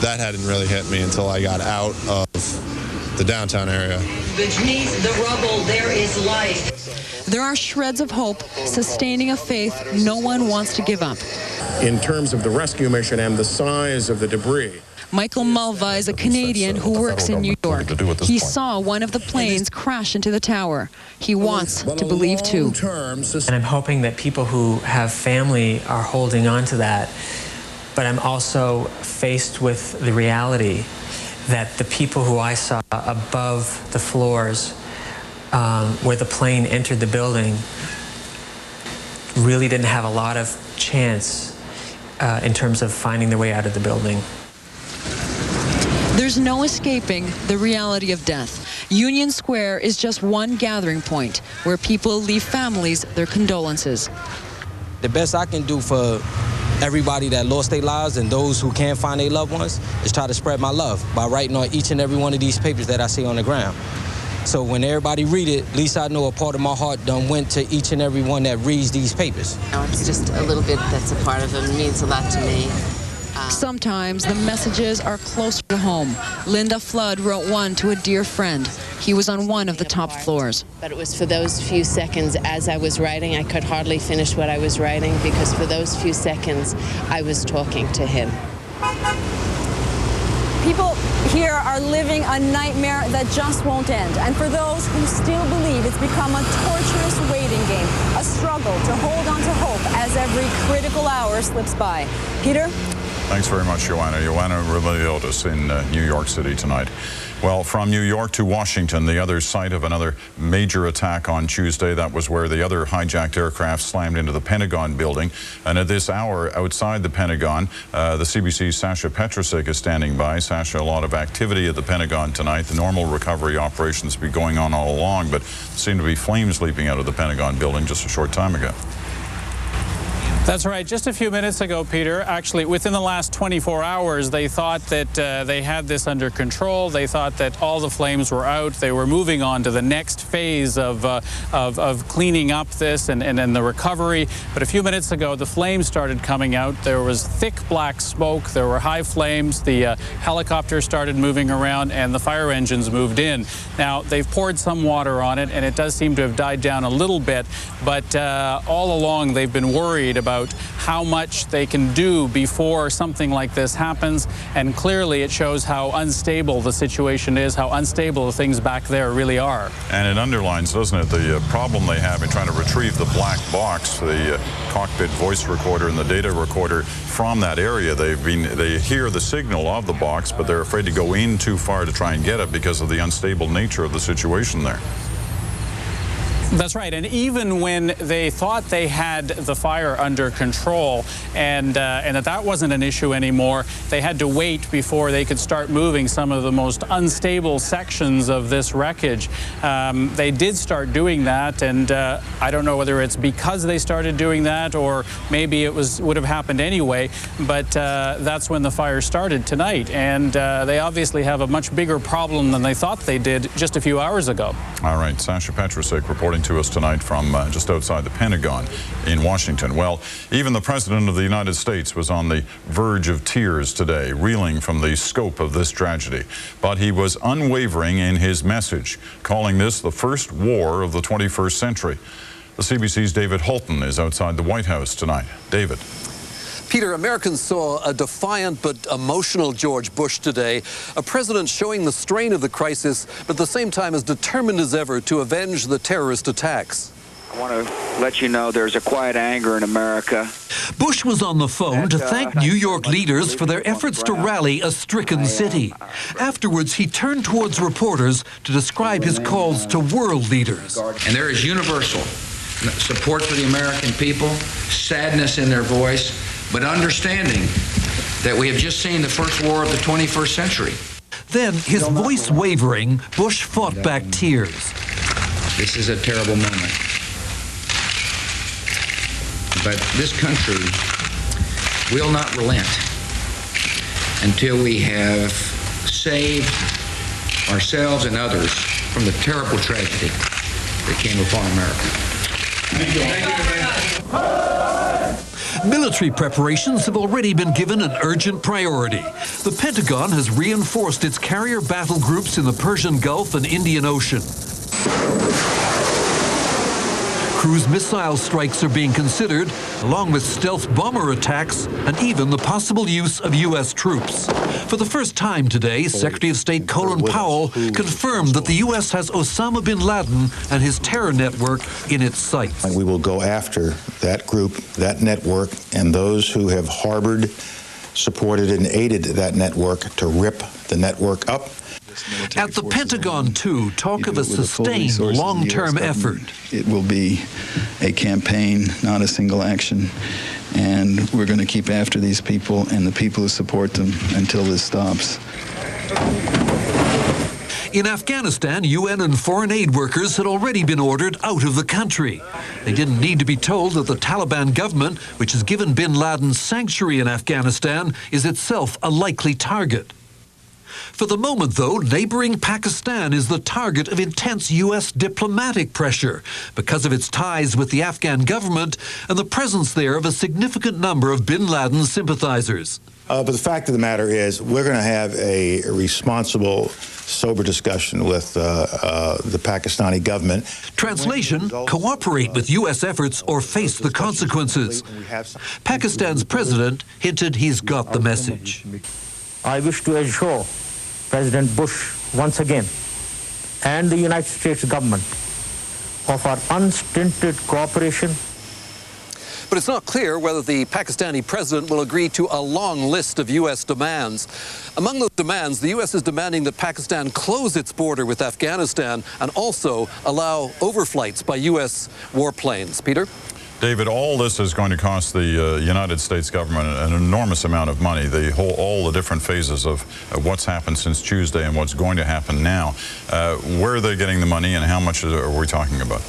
That hadn't really hit me until I got out of the downtown area. beneath the rubble there is life. There are shreds of hope, sustaining a faith no one wants to give up. In terms of the rescue mission and the size of the debris, Michael Mulva is a Canadian who works in New York. He saw one of the planes crash into the tower. He wants to believe too. And I'm hoping that people who have family are holding on to that. But I'm also faced with the reality that the people who I saw above the floors where the plane entered the building really didn't have a lot of chance in terms of finding their way out of the building. There's no escaping the reality of death. Union Square is just one gathering point where people leave families their condolences. The best I can do for everybody that lost their lives and those who can't find their loved ones is try to spread my love by writing on each and every one of these papers that I see on the ground. So when everybody read it, at least I know a part of my heart done went to each and every one that reads these papers. It's just a little bit that's a part of them. It means a lot to me. Sometimes the messages are closer to home. Linda Flood wrote one to a dear friend. He was on one of the top floors. But it was for those few seconds as I was writing. I could hardly finish what I was writing because for those few seconds I was talking to him. People here are living a nightmare that just won't end. And for those who still believe, it's become a torturous waiting game, a struggle to hold on to hope as every critical hour slips by. Peter? Thanks very much, Joanna. Joanna Rouleau-Otis in New York City tonight. Well, from New York to Washington, the other site of another major attack on Tuesday. That was where the other hijacked aircraft slammed into the Pentagon building. And at this hour, outside the Pentagon, the CBC's Sasha Petrusik is standing by. Sasha, a lot of activity at the Pentagon tonight. The normal recovery operations be going on all along, but seem to be flames leaping out of the Pentagon building just a short time ago. That's right. Just a few minutes ago, Peter, actually within the last 24 hours, they thought that they had this under control. They thought that all the flames were out. They were moving on to the next phase of cleaning up this and the recovery. But a few minutes ago, the flames started coming out. There was thick black smoke. There were high flames. The helicopters started moving around and the fire engines moved in. Now, they've poured some water on it, and it does seem to have died down a little bit. But all along, they've been worried about how much they can do before something like this happens, and clearly it shows how unstable the situation is, how unstable the things back there really are. And it underlines, doesn't it, the problem they have in trying to retrieve the black box, the cockpit voice recorder and the data recorder from that area. They hear the signal of the box, but they're afraid to go in too far to try and get it because of the unstable nature of the situation there. That's right, and even when they thought they had the fire under control and that wasn't an issue anymore, they had to wait before they could start moving some of the most unstable sections of this wreckage. They did start doing that, and I don't know whether it's because they started doing that or maybe it would have happened anyway, but that's when the fire started tonight, and they obviously have a much bigger problem than they thought they did just a few hours ago. All right, Sasha Petrusik reporting to us tonight from just outside the Pentagon in Washington. Well, even the President of the United States was on the verge of tears today, reeling from the scope of this tragedy. But he was unwavering in his message, calling this the first war of the 21st century. The CBC's David Holton is outside the White House tonight. David. Peter, Americans saw a defiant but emotional George Bush today, a president showing the strain of the crisis, but at the same time as determined as ever to avenge the terrorist attacks. I want to let you know there's a quiet anger in America. Bush was on the phone to thank New York leaders for their efforts to rally a stricken city. Afterwards, he turned towards reporters to describe his calls to world leaders. And there is universal support for the American people, sadness in their voice, but understanding that we have just seen the first war of the 21st century. Then, his voice wavering, Bush fought back tears. This is a terrible moment. But this country will not relent until we have saved ourselves and others from the terrible tragedy that came upon America. Military preparations have already been given an urgent priority. The Pentagon has reinforced its carrier battle groups in the Persian Gulf and Indian Ocean. Cruise missile strikes are being considered, along with stealth bomber attacks and even the possible use of U.S. troops. For the first time today, Secretary of State Colin Powell confirmed that the U.S. has Osama bin Laden and his terror network in its sights. We will go after that group, that network, and those who have harbored, supported, and aided that network to rip the network up. At the Pentagon, too, talk of a sustained long-term effort. It will be a campaign, not a single action. And we're going to keep after these people and the people who support them until this stops. In Afghanistan, UN and foreign aid workers had already been ordered out of the country. They didn't need to be told that the Taliban government, which has given bin Laden sanctuary in Afghanistan, is itself a likely target. For the moment, though, neighboring Pakistan is the target of intense U.S. diplomatic pressure because of its ties with the Afghan government and the presence there of a significant number of bin Laden sympathizers. But the fact of the matter is, we're going to have a responsible, sober discussion with the Pakistani government. Translation, cooperate with U.S. efforts or face the consequences. Pakistan's president hinted he's got the message. I wish to assure President Bush once again and the United States government of our unstinted cooperation. But it's not clear whether the Pakistani president will agree to a long list of U.S. demands. Among those demands, the U.S. is demanding that Pakistan close its border with Afghanistan and also allow overflights by U.S. warplanes. Peter? David, all this is going to cost the United States government an enormous amount of money. All the different phases of what's happened since Tuesday and what's going to happen now. Where are they getting the money and how much are we talking about?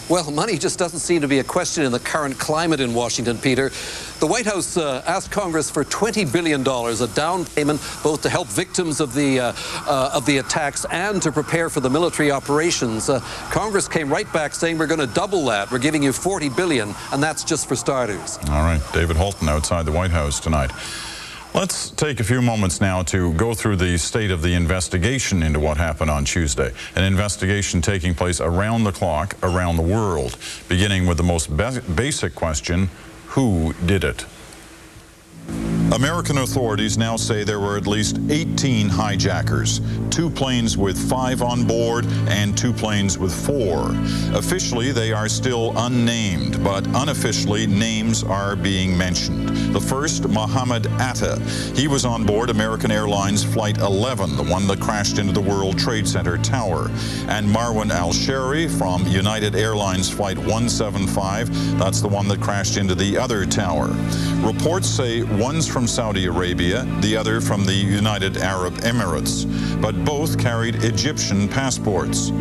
Well, money just doesn't seem to be a question in the current climate in Washington, Peter. The White House asked Congress for $20 billion, a down payment both to help victims of the attacks and to prepare for the military operations. Congress came right back saying we're going to double that. We're giving you $40 billion, and that's just for starters. All right, David Holton outside the White House tonight. Let's take a few moments now to go through the state of the investigation into what happened on Tuesday. An investigation taking place around the clock, around the world, beginning with the most basic question, who did it? American authorities now say there were at least 18 hijackers, 2 planes with 5 on board and 2 planes with 4. Officially, they are still unnamed, but unofficially, names are being mentioned. The first, Mohammed Atta. He was on board American Airlines Flight 11, the one that crashed into the World Trade Center tower. And Marwan al-Shari from United Airlines Flight 175, that's the one that crashed into the other tower. Reports say one's from Saudi Arabia, the other from the United Arab Emirates, but both carried Egyptian passports.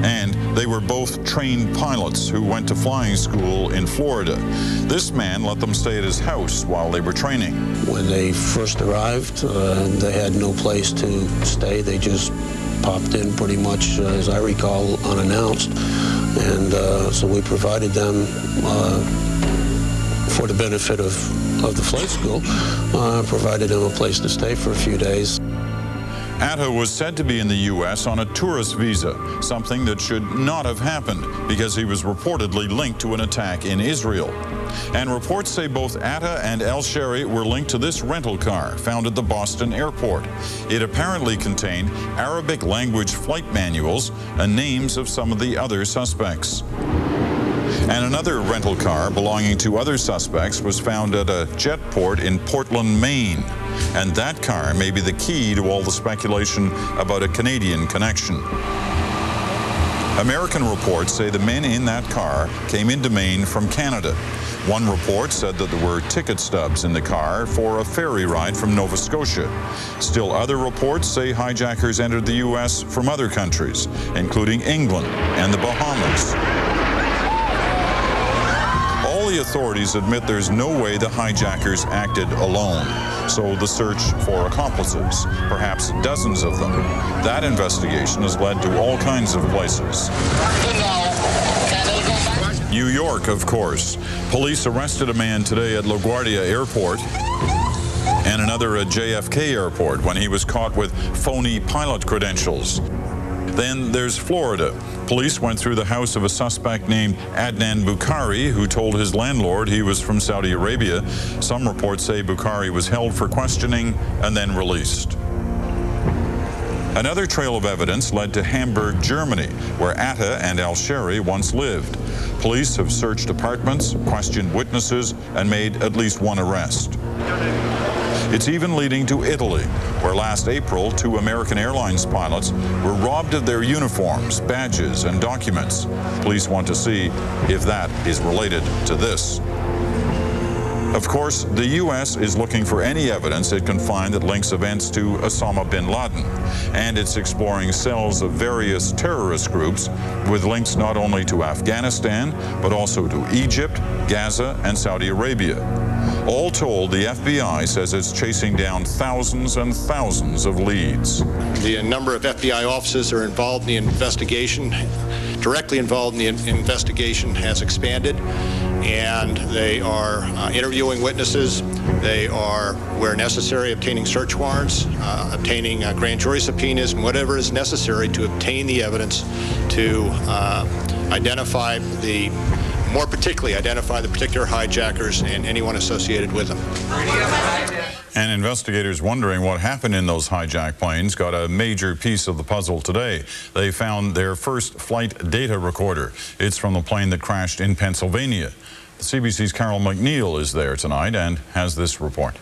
And they were both trained pilots who went to flying school in Florida. This man let them stay at his house while they were training. When they first arrived, they had no place to stay. They just popped in pretty much, as I recall, unannounced. And so we provided them for the benefit of the flight school, provided them a place to stay for a few days. Atta was said to be in the U.S. on a tourist visa, something that should not have happened because he was reportedly linked to an attack in Israel. And reports say both Atta and al-Shari were linked to this rental car found at the Boston airport. It apparently contained Arabic language flight manuals and names of some of the other suspects. And another rental car belonging to other suspects was found at a jet port in Portland, Maine. And that car may be the key to all the speculation about a Canadian connection. American reports say the men in that car came into Maine from Canada. One report said that there were ticket stubs in the car for a ferry ride from Nova Scotia. Still other reports say hijackers entered the U.S. from other countries, including England and the Bahamas. The authorities admit there's no way the hijackers acted alone, so the search for accomplices, perhaps dozens of them. That investigation has led to all kinds of places. New York, of course. Police arrested a man today at LaGuardia Airport and another at JFK Airport when he was caught with phony pilot credentials. Then there's Florida. Police went through the house of a suspect named Adnan Bukhari, who told his landlord he was from Saudi Arabia. Some reports say Bukhari was held for questioning and then released. Another trail of evidence led to Hamburg, Germany, where Atta and al-Shari once lived. Police have searched apartments, questioned witnesses, and made at least one arrest. It's even leading to Italy, where last April, 2 American Airlines pilots were robbed of their uniforms, badges, and documents. Police want to see if that is related to this. Of course, the U.S. is looking for any evidence it can find that links events to Osama bin Laden, and it's exploring cells of various terrorist groups with links not only to Afghanistan, but also to Egypt, Gaza, and Saudi Arabia. All told, the FBI says it's chasing down thousands and thousands of leads. The number of FBI officers that are involved in the investigation, directly involved in the investigation, has expanded, and they are interviewing witnesses. They are, where necessary, obtaining search warrants, obtaining grand jury subpoenas, and whatever is necessary to obtain the evidence to identify more particularly identify the particular hijackers and anyone associated with them. And investigators wondering what happened in those hijacked planes got a major piece of the puzzle today. They found their first flight data recorder. It's from the plane that crashed in Pennsylvania. The CBC's Carol McNeil is there tonight and has this report.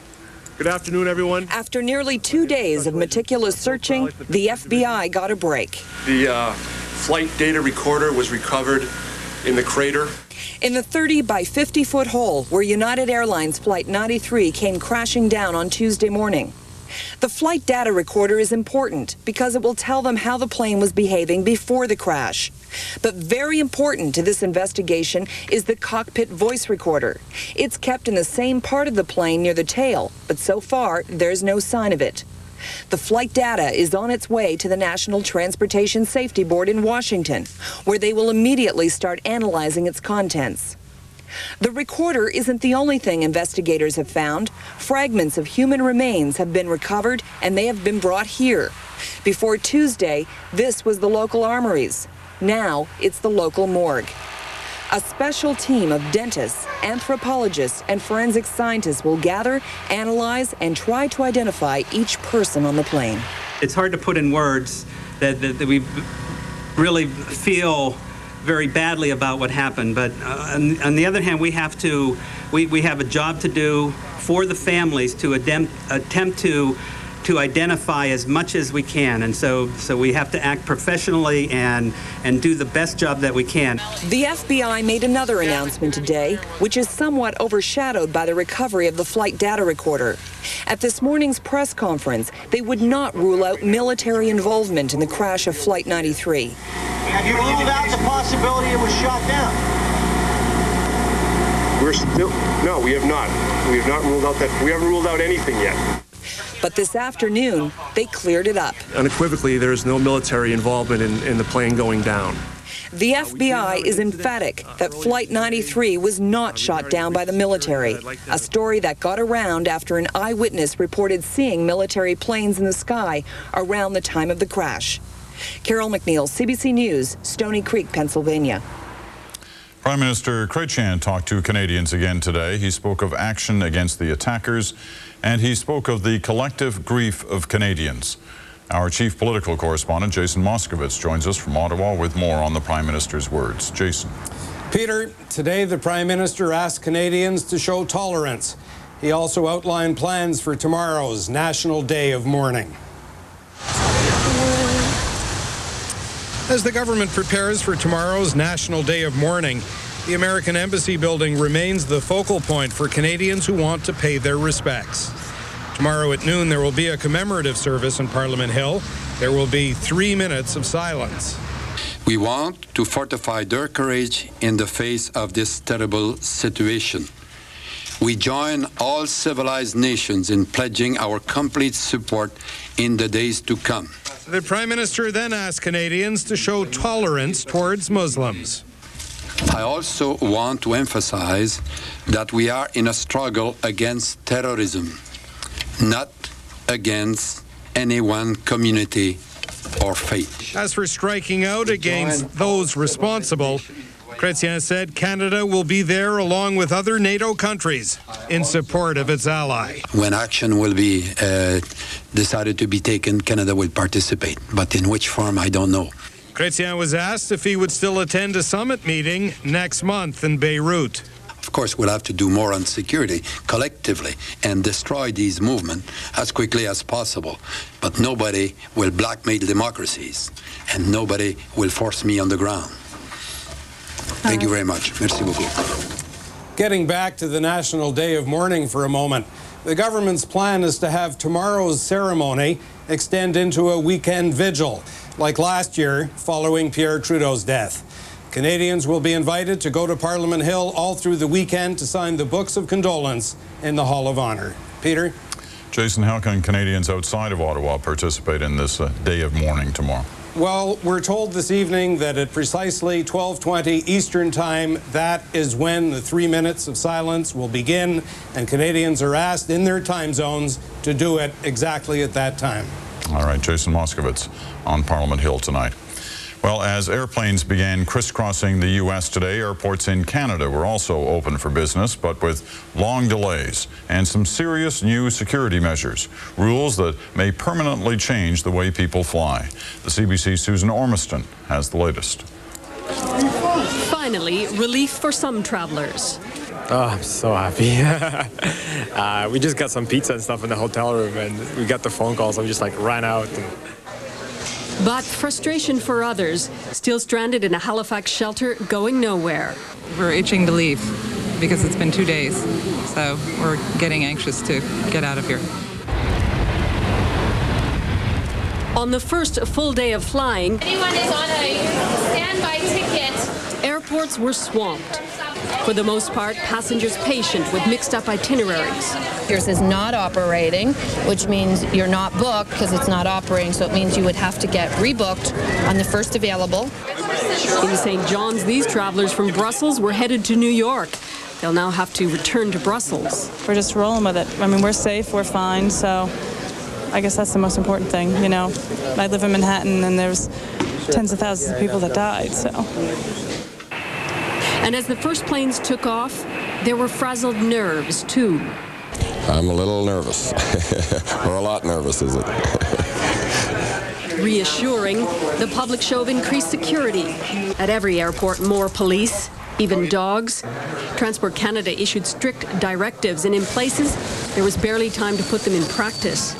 Good afternoon, everyone. After nearly 2 days of meticulous searching, the FBI got a break. The flight data recorder was recovered in the crater. In the 30 by 50-foot hole where United Airlines Flight 93 came crashing down on Tuesday morning. The flight data recorder is important because it will tell them how the plane was behaving before the crash. But very important to this investigation is the cockpit voice recorder. It's kept in the same part of the plane near the tail, but so far there's no sign of it. The flight data is on its way to the National Transportation Safety Board in Washington, where they will immediately start analyzing its contents. The recorder isn't the only thing investigators have found. Fragments of human remains have been recovered, and they have been brought here. Before Tuesday, this was the local armories. Now it's the local morgue. A special team of dentists, anthropologists, and forensic scientists will gather, analyze, and try to identify each person on the plane. It's hard to put in words that we really feel very badly about what happened, but on the other hand, we have a job to do for the families to attempt to identify as much as we can, and so we have to act professionally and do the best job that we can. The FBI made another announcement today, which is somewhat overshadowed by the recovery of the flight data recorder. At this morning's press conference, they would not rule out military involvement in the crash of Flight 93. Have you ruled out the possibility it was shot down? No, we have not. We have not ruled out that. We haven't ruled out anything yet. But this afternoon, they cleared it up. Unequivocally, there is no military involvement in the plane going down. The FBI is emphatic that Flight 93 was not shot down by the military, a story that got around after an eyewitness reported seeing military planes in the sky around the time of the crash. Carol McNeil, CBC News, Stony Creek, Pennsylvania. Prime Minister Chrétien talked to Canadians again today. He spoke of action against the attackers, and he spoke of the collective grief of Canadians. Our chief political correspondent, Jason Moskowitz, joins us from Ottawa with more on the Prime Minister's words. Jason. Peter, today the Prime Minister asked Canadians to show tolerance. He also outlined plans for tomorrow's National Day of Mourning. As the government prepares for tomorrow's National Day of Mourning, the American Embassy building remains the focal point for Canadians who want to pay their respects. Tomorrow at noon, there will be a commemorative service on Parliament Hill. There will be 3 minutes of silence. We want to fortify their courage in the face of this terrible situation. We join all civilized nations in pledging our complete support in the days to come. The Prime Minister then asked Canadians to show tolerance towards Muslims. I also want to emphasize that we are in a struggle against terrorism, not against any one community or faith. As for striking out against those responsible, Chrétien said Canada will be there along with other NATO countries in support of its ally. When action will be decided to be taken, Canada will participate, but in which form, I don't know. Chrétien was asked if he would still attend a summit meeting next month in Beirut. Of course, we'll have to do more on security collectively and destroy these movements as quickly as possible. But nobody will blackmail democracies, and nobody will force me on the ground. Thank you very much. Merci beaucoup. Getting back to the National Day of Mourning for a moment, the government's plan is to have tomorrow's ceremony extend into a weekend vigil, like last year following Pierre Trudeau's death. Canadians will be invited to go to Parliament Hill all through the weekend to sign the books of condolence in the Hall of Honour. Peter? Jason, how can Canadians outside of Ottawa participate in this day of mourning tomorrow? Well, we're told this evening that at precisely 12:20 Eastern Time, that is when the 3 minutes of silence will begin, and Canadians are asked in their time zones to do it exactly at that time. All right, Jason Moskowitz on Parliament Hill tonight. Well, as airplanes began crisscrossing the U.S. today, airports in Canada were also open for business, but with long delays and some serious new security measures, rules that may permanently change the way people fly. The CBC's Susan Ormiston has the latest. Finally, relief for some travelers. Oh, I'm so happy. We just got some pizza and stuff in the hotel room, and we got the phone call, so we just ran out. But frustration for others, still stranded in a Halifax shelter, going nowhere. We're itching to leave because it's been 2 days, so we're getting anxious to get out of here. On the first full day of flying, anyone is on a standby ticket. Airports were swamped. For the most part, passengers patient with mixed-up itineraries. Yours is not operating, which means you're not booked because it's not operating, so it means you would have to get rebooked on the first available. In St. John's, these travelers from Brussels were headed to New York. They'll now have to return to Brussels. We're just rolling with it. I mean, we're safe, we're fine, so I guess that's the most important thing, you know. I live in Manhattan, and there's tens of thousands of people that died, so. And as the first planes took off, there were frazzled nerves, too. I'm a little nervous, or a lot nervous, is it? Reassuring, the public show of increased security. At every airport, more police, even dogs. Transport Canada issued strict directives, and in places, there was barely time to put them in practice.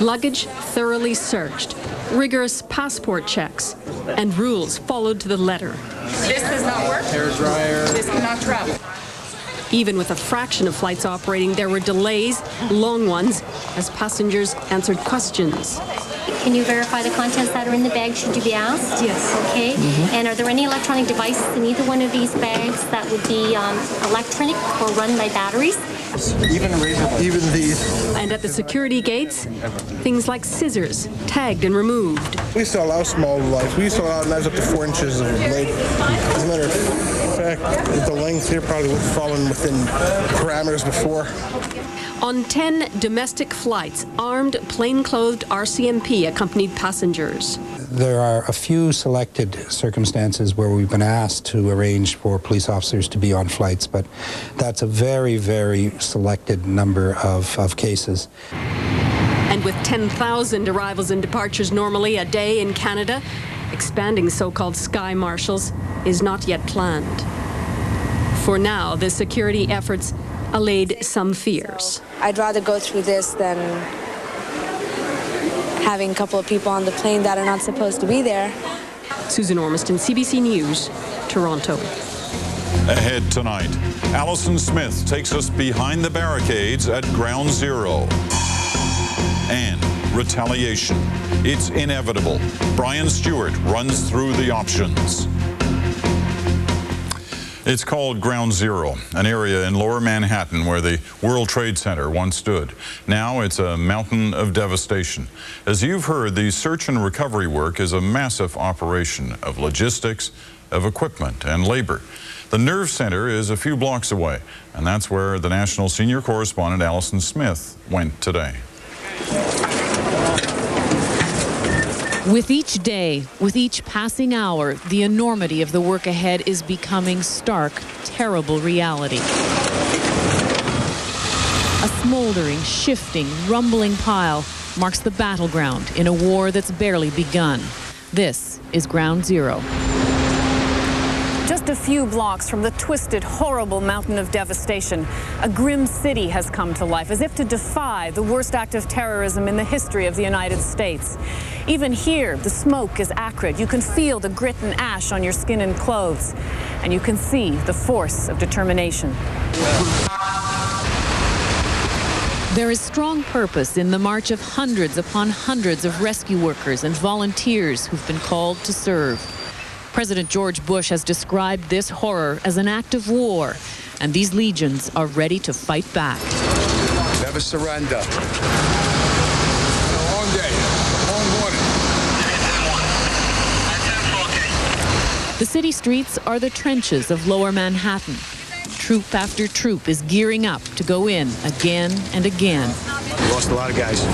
Luggage thoroughly searched, rigorous passport checks, and rules followed to the letter. This does not work. Hair dryer. This cannot travel. Even with a fraction of flights operating, there were delays, long ones, as passengers answered questions. Can you verify the contents that are in the bag should you be asked? Yes. Okay. And are there any electronic devices in either one of these bags that would be electronic or run by batteries? Even these. And at the security gates, things like scissors, tagged and removed. We used to allow small knives. We used to allow knives up to 4 inches of blade. As a matter of fact, the length here probably would have fallen within parameters before. On 10 domestic flights, armed, plain-clothed RCMP accompanied passengers. There are a few selected circumstances where we've been asked to arrange for police officers to be on flights, but that's a very, very selected number of cases. And with 10,000 arrivals and departures normally a day in Canada, expanding so-called sky marshals is not yet planned. For now, the security efforts allayed some fears. I'd rather go through this than having a couple of people on the plane that are not supposed to be there. Susan Ormiston, CBC News, Toronto. Ahead tonight, Alison Smith takes us behind the barricades at Ground Zero. And retaliation. It's inevitable. Brian Stewart runs through the options. It's called Ground Zero, an area in lower Manhattan where the World Trade Center once stood. Now it's a mountain of devastation. As you've heard, the search and recovery work is a massive operation of logistics, of equipment and labor. The nerve center is a few blocks away, and that's where the national senior correspondent Allison Smith went today. With each day, with each passing hour, the enormity of the work ahead is becoming stark, terrible reality. A smoldering, shifting, rumbling pile marks the battleground in a war that's barely begun. This is Ground Zero. Just a few blocks from the twisted, horrible mountain of devastation, a grim city has come to life, as if to defy the worst act of terrorism in the history of the United States. Even here, the smoke is acrid. You can feel the grit and ash on your skin and clothes, and you can see the force of determination. There is strong purpose in the march of hundreds upon hundreds of rescue workers and volunteers who've been called to serve. President George Bush has described this horror as an act of war, and these legions are ready to fight back. Never surrender. A long day, a long morning. The city streets are the trenches of lower Manhattan. Troop after troop is gearing up to go in again and again. We lost a lot of guys.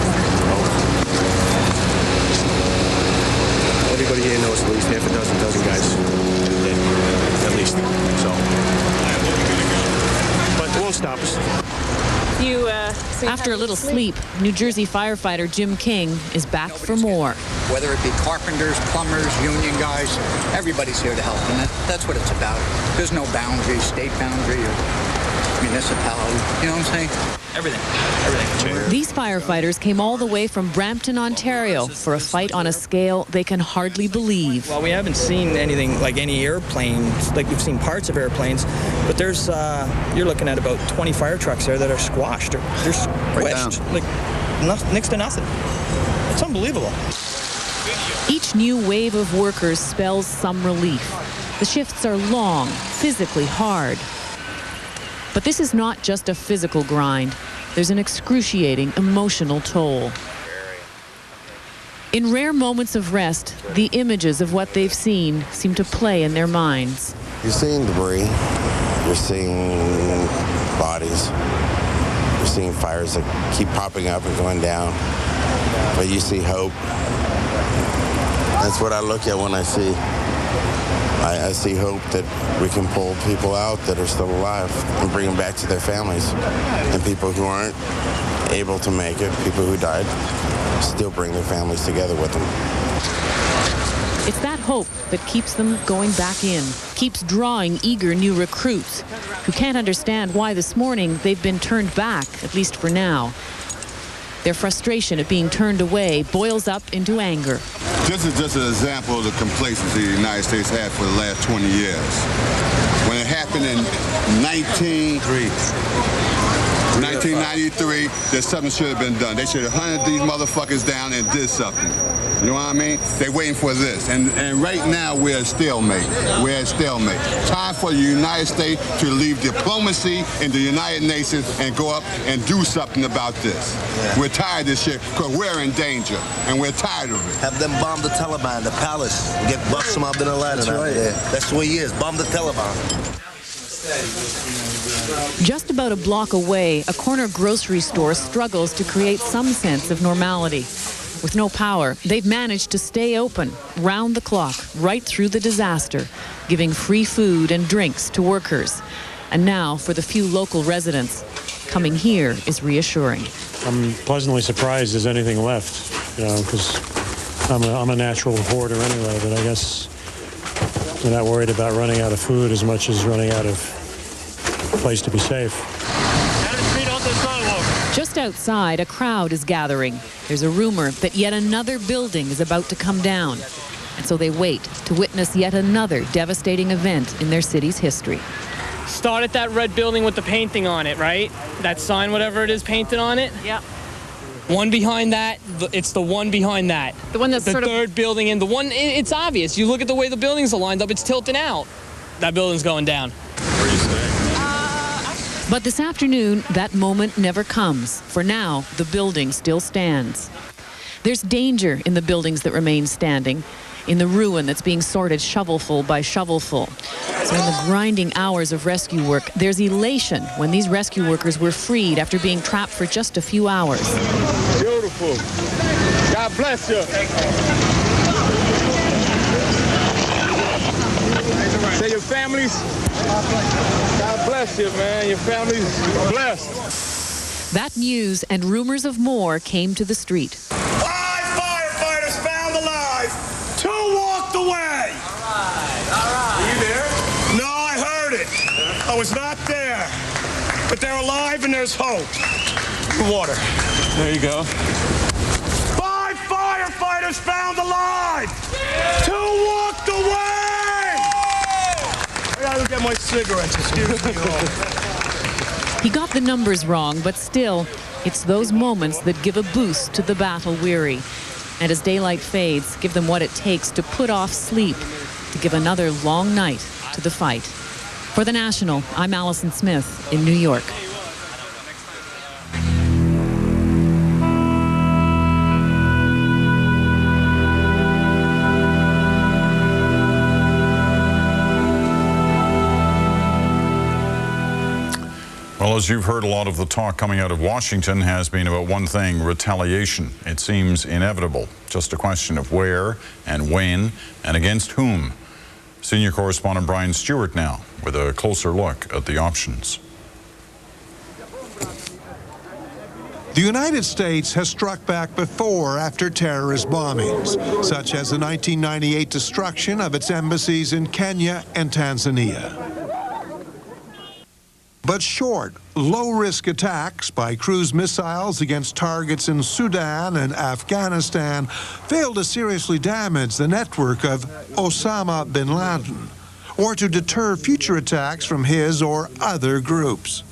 Everybody here knows at least half a dozen guys dead, at least. So, but it won't stop us. After a little sleep, New Jersey firefighter Jim King is back for more. Whether it be carpenters, plumbers, union guys, everybody's here to help, and that's what it's about. There's no boundary, state boundary, or municipality. You know what I'm saying? Everything. These firefighters came all the way from Brampton, Ontario, for a fight on a scale they can hardly believe. Well, we haven't seen anything like any airplanes, like we've seen parts of airplanes, but there's, you're looking at about 20 fire trucks there that are squashed. They're squished, like next to nothing. It's unbelievable. Each new wave of workers spells some relief. The shifts are long, physically hard. But this is not just a physical grind. There's an excruciating emotional toll. In rare moments of rest, the images of what they've seen seem to play in their minds. You're seeing debris. You're seeing bodies. You're seeing fires that keep popping up and going down. But you see hope. That's what I look at when I see. I see hope that we can pull people out that are still alive and bring them back to their families. And people who aren't able to make it, people who died, still bring their families together with them. It's that hope that keeps them going back in, keeps drawing eager new recruits who can't understand why this morning they've been turned back, at least for now. Their frustration at being turned away boils up into anger. This is just an example of the complacency the United States had for the last 20 years. When it happened in 1993, that something should have been done. They should have hunted these motherfuckers down and did something. You know what I mean? They're waiting for this. And right now, we're at stalemate. We're at stalemate. Time for the United States to leave diplomacy in the United Nations and go up and do something about this. Yeah. We're tired of this shit because we're in danger, and we're tired of it. Have them bomb the Taliban, the palace, and get Osama bin Laden out there. That's the way he is. Bomb the Taliban. Just about a block away, a corner grocery store struggles to create some sense of normality. With no power, they've managed to stay open, round the clock, right through the disaster, giving free food and drinks to workers. And now, for the few local residents, coming here is reassuring. I'm pleasantly surprised there's anything left, you know, because I'm a natural hoarder anyway, but I guess we're not worried about running out of food as much as running out of a place to be safe. Just outside, a crowd is gathering. There's a rumor that yet another building is about to come down. And so they wait to witness yet another devastating event in their city's history. Start at that red building with the painting on it, right? That sign, whatever it is, painted on it? Yeah. One behind that, it's the one behind that. The one that's the sort third building, and the one, it's obvious. You look at the way the buildings are lined up, it's tilting out. that building's going down. Where are you staying? But this afternoon, that moment never comes. For now, the building still stands. There's danger in the buildings that remain standing, in the ruin that's being sorted shovelful by shovelful. So in the grinding hours of rescue work, there's elation when these rescue workers were freed after being trapped for just a few hours. Beautiful. God bless you. Say your families. God bless you, man. Your family's blessed. That news and rumors of more came to the street. 5 firefighters found alive. 2 walked away. All right. Were you there? No, I heard it. I was not there. But they're alive and there's hope. Water. There you go. 5 firefighters found alive. 2 walked away. I gotta get my cigarettes. Excuse me. He got the numbers wrong, but still, it's those moments that give a boost to the battle weary. And as daylight fades, give them what it takes to put off sleep, to give another long night to the fight. For The National, I'm Allison Smith in New York. Well, as you've heard, a lot of the talk coming out of Washington has been about one thing: retaliation. It seems inevitable, just a question of where and when and against whom. Senior correspondent Brian Stewart now with a closer look at the options. The United States has struck back before after terrorist bombings, such as the 1998 destruction of its embassies in Kenya and Tanzania. But short, low-risk attacks by cruise missiles against targets in Sudan and Afghanistan failed to seriously damage the network of Osama bin Laden, or to deter future attacks from his or other groups.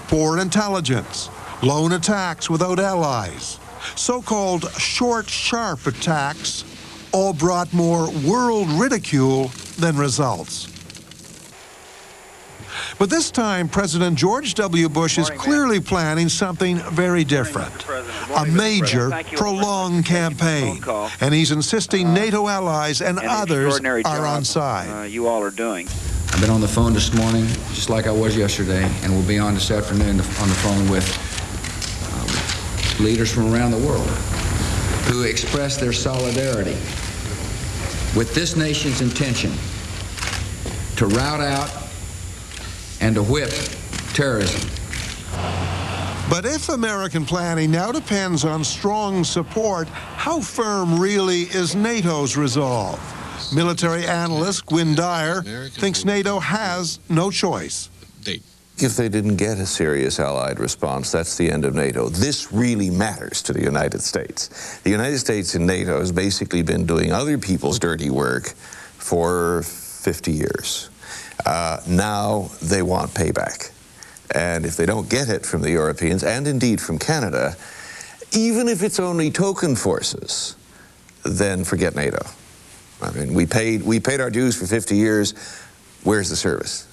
Poor intelligence, lone attacks without allies, so-called short, sharp attacks all brought more world ridicule than results. But this time, President George W. Bush is clearly planning something very different, a major, prolonged campaign, and he's insisting NATO allies and others are on side. You all are doing. I've been on the phone this morning, just like I was yesterday, and we'll be on this afternoon on the phone with leaders from around the world who express their solidarity with this nation's intention to rout out and to whip terrorism. But if American planning now depends on strong support, how firm really is NATO's resolve? Military analyst Gwynne Dyer thinks NATO has no choice. If they didn't get a serious allied response, that's the end of NATO. This really matters to the United States. The United States in NATO has basically been doing other people's dirty work for 50 years. Now they want payback. And if they don't get it from the Europeans, and indeed from Canada, even if it's only token forces, then forget NATO. I mean, we paid our dues for 50 years. Where's the service?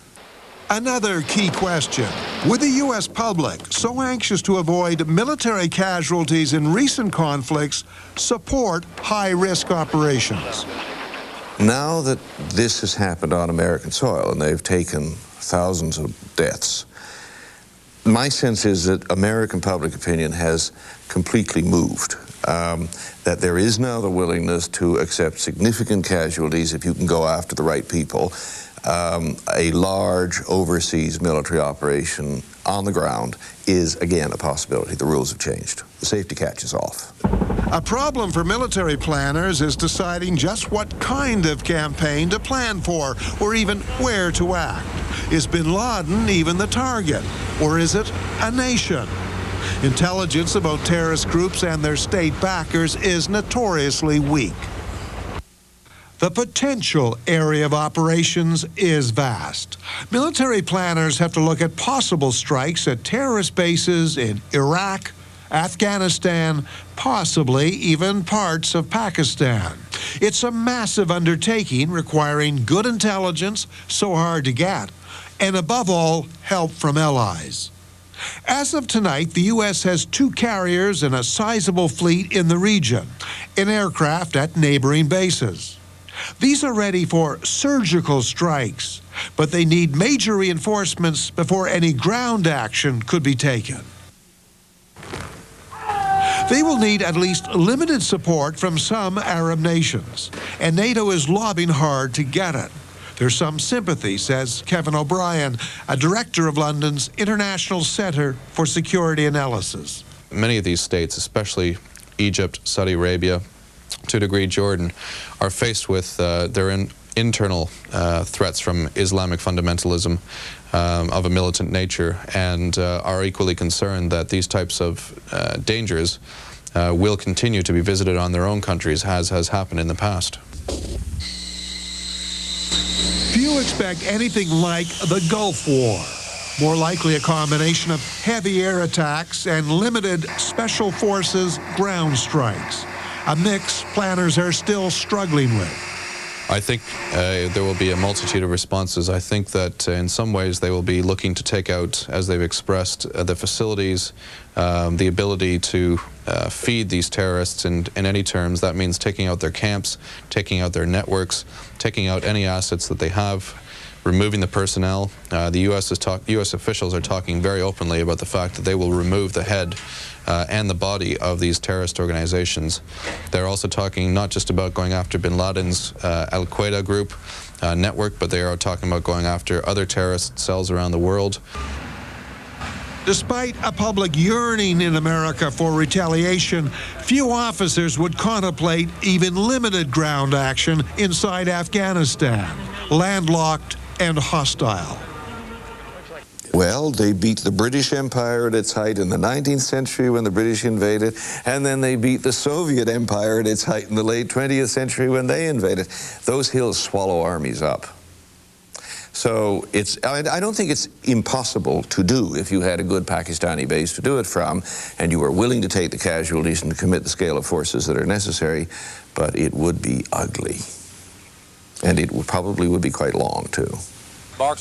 Another key question: would the U.S. public, so anxious to avoid military casualties in recent conflicts, support high-risk operations? Now that this has happened on American soil and they've taken thousands of deaths, my sense is that American public opinion has completely moved. That there is now the willingness to accept significant casualties if you can go after the right people. A large overseas military operation on the ground is, again, a possibility. The rules have changed. The safety catch is off. A problem for military planners is deciding just what kind of campaign to plan for, or even where to act. Is bin Laden even the target, or is it a nation? Intelligence about terrorist groups and their state backers is notoriously weak. The potential area of operations is vast. Military planners have to look at possible strikes at terrorist bases in Iraq, Afghanistan, possibly even parts of Pakistan. It's a massive undertaking requiring good intelligence, so hard to get, and above all, help from allies. As of tonight, the U.S. has 2 carriers and a sizable fleet in the region, and aircraft at neighboring bases. These are ready for surgical strikes, but they need major reinforcements before any ground action could be taken. They will need at least limited support from some Arab nations, and NATO is lobbying hard to get it. There's some sympathy, says Kevin O'Brien, a director of London's International Centre for Security Analysis. Many of these states, especially Egypt, Saudi Arabia, to a degree Jordan, are faced with their internal threats from Islamic fundamentalism of a militant nature, and are equally concerned that these types of dangers will continue to be visited on their own countries, as has happened in the past. Few expect anything like the Gulf War. More likely a combination of heavy air attacks and limited special forces ground strikes. A mix planners are still struggling with. I think there will be a multitude of responses. I think that in some ways they will be looking to take out, as they've expressed, the facilities, the ability to feed these terrorists in any terms. That means taking out their camps, taking out their networks, taking out any assets that they have, removing the personnel. The U.S. officials are talking very openly about the fact that they will remove the head and the body of these terrorist organizations. They're also talking not just about going after bin Laden's Al-Qaeda group network, but they are talking about going after other terrorist cells around the world. Despite a public yearning in America for retaliation, few officers would contemplate even limited ground action inside Afghanistan, landlocked and hostile. Well, they beat the British Empire at its height in the 19th century when the British invaded, and then they beat the Soviet Empire at its height in the late 20th century when they invaded. Those hills swallow armies up. So I don't think it's impossible to do if you had a good Pakistani base to do it from, and you were willing to take the casualties and to commit the scale of forces that are necessary, but it would be ugly. And it probably would be quite long, too.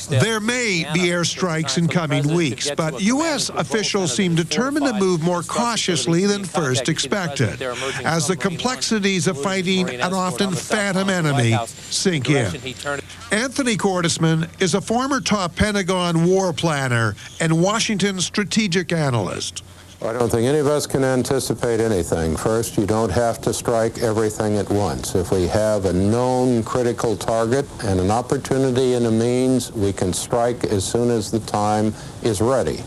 There may be airstrikes in coming weeks, but U.S. officials seem determined to move more cautiously than first expected, as the complexities of fighting an often phantom enemy sink in. Anthony Cordesman is a former top Pentagon war planner and Washington strategic analyst. I don't think any of us can anticipate anything. First, you don't have to strike everything at once. If we have a known critical target and an opportunity and a means, we can strike as soon as the time is ready.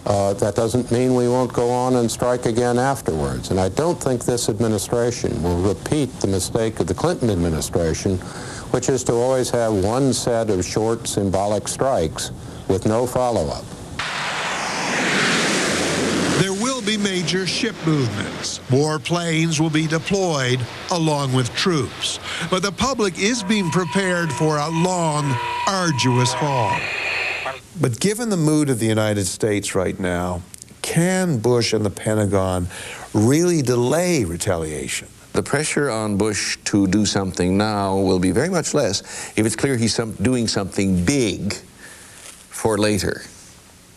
That doesn't mean we won't go on and strike again afterwards. And I don't think this administration will repeat the mistake of the Clinton administration, which is to always have one set of short symbolic strikes with no follow-up. There will be major ship movements. War planes will be deployed along with troops. But the public is being prepared for a long, arduous haul. But given the mood of the United States right now, can Bush and the Pentagon really delay retaliation? The pressure on Bush to do something now will be very much less if it's clear he's doing something big for later.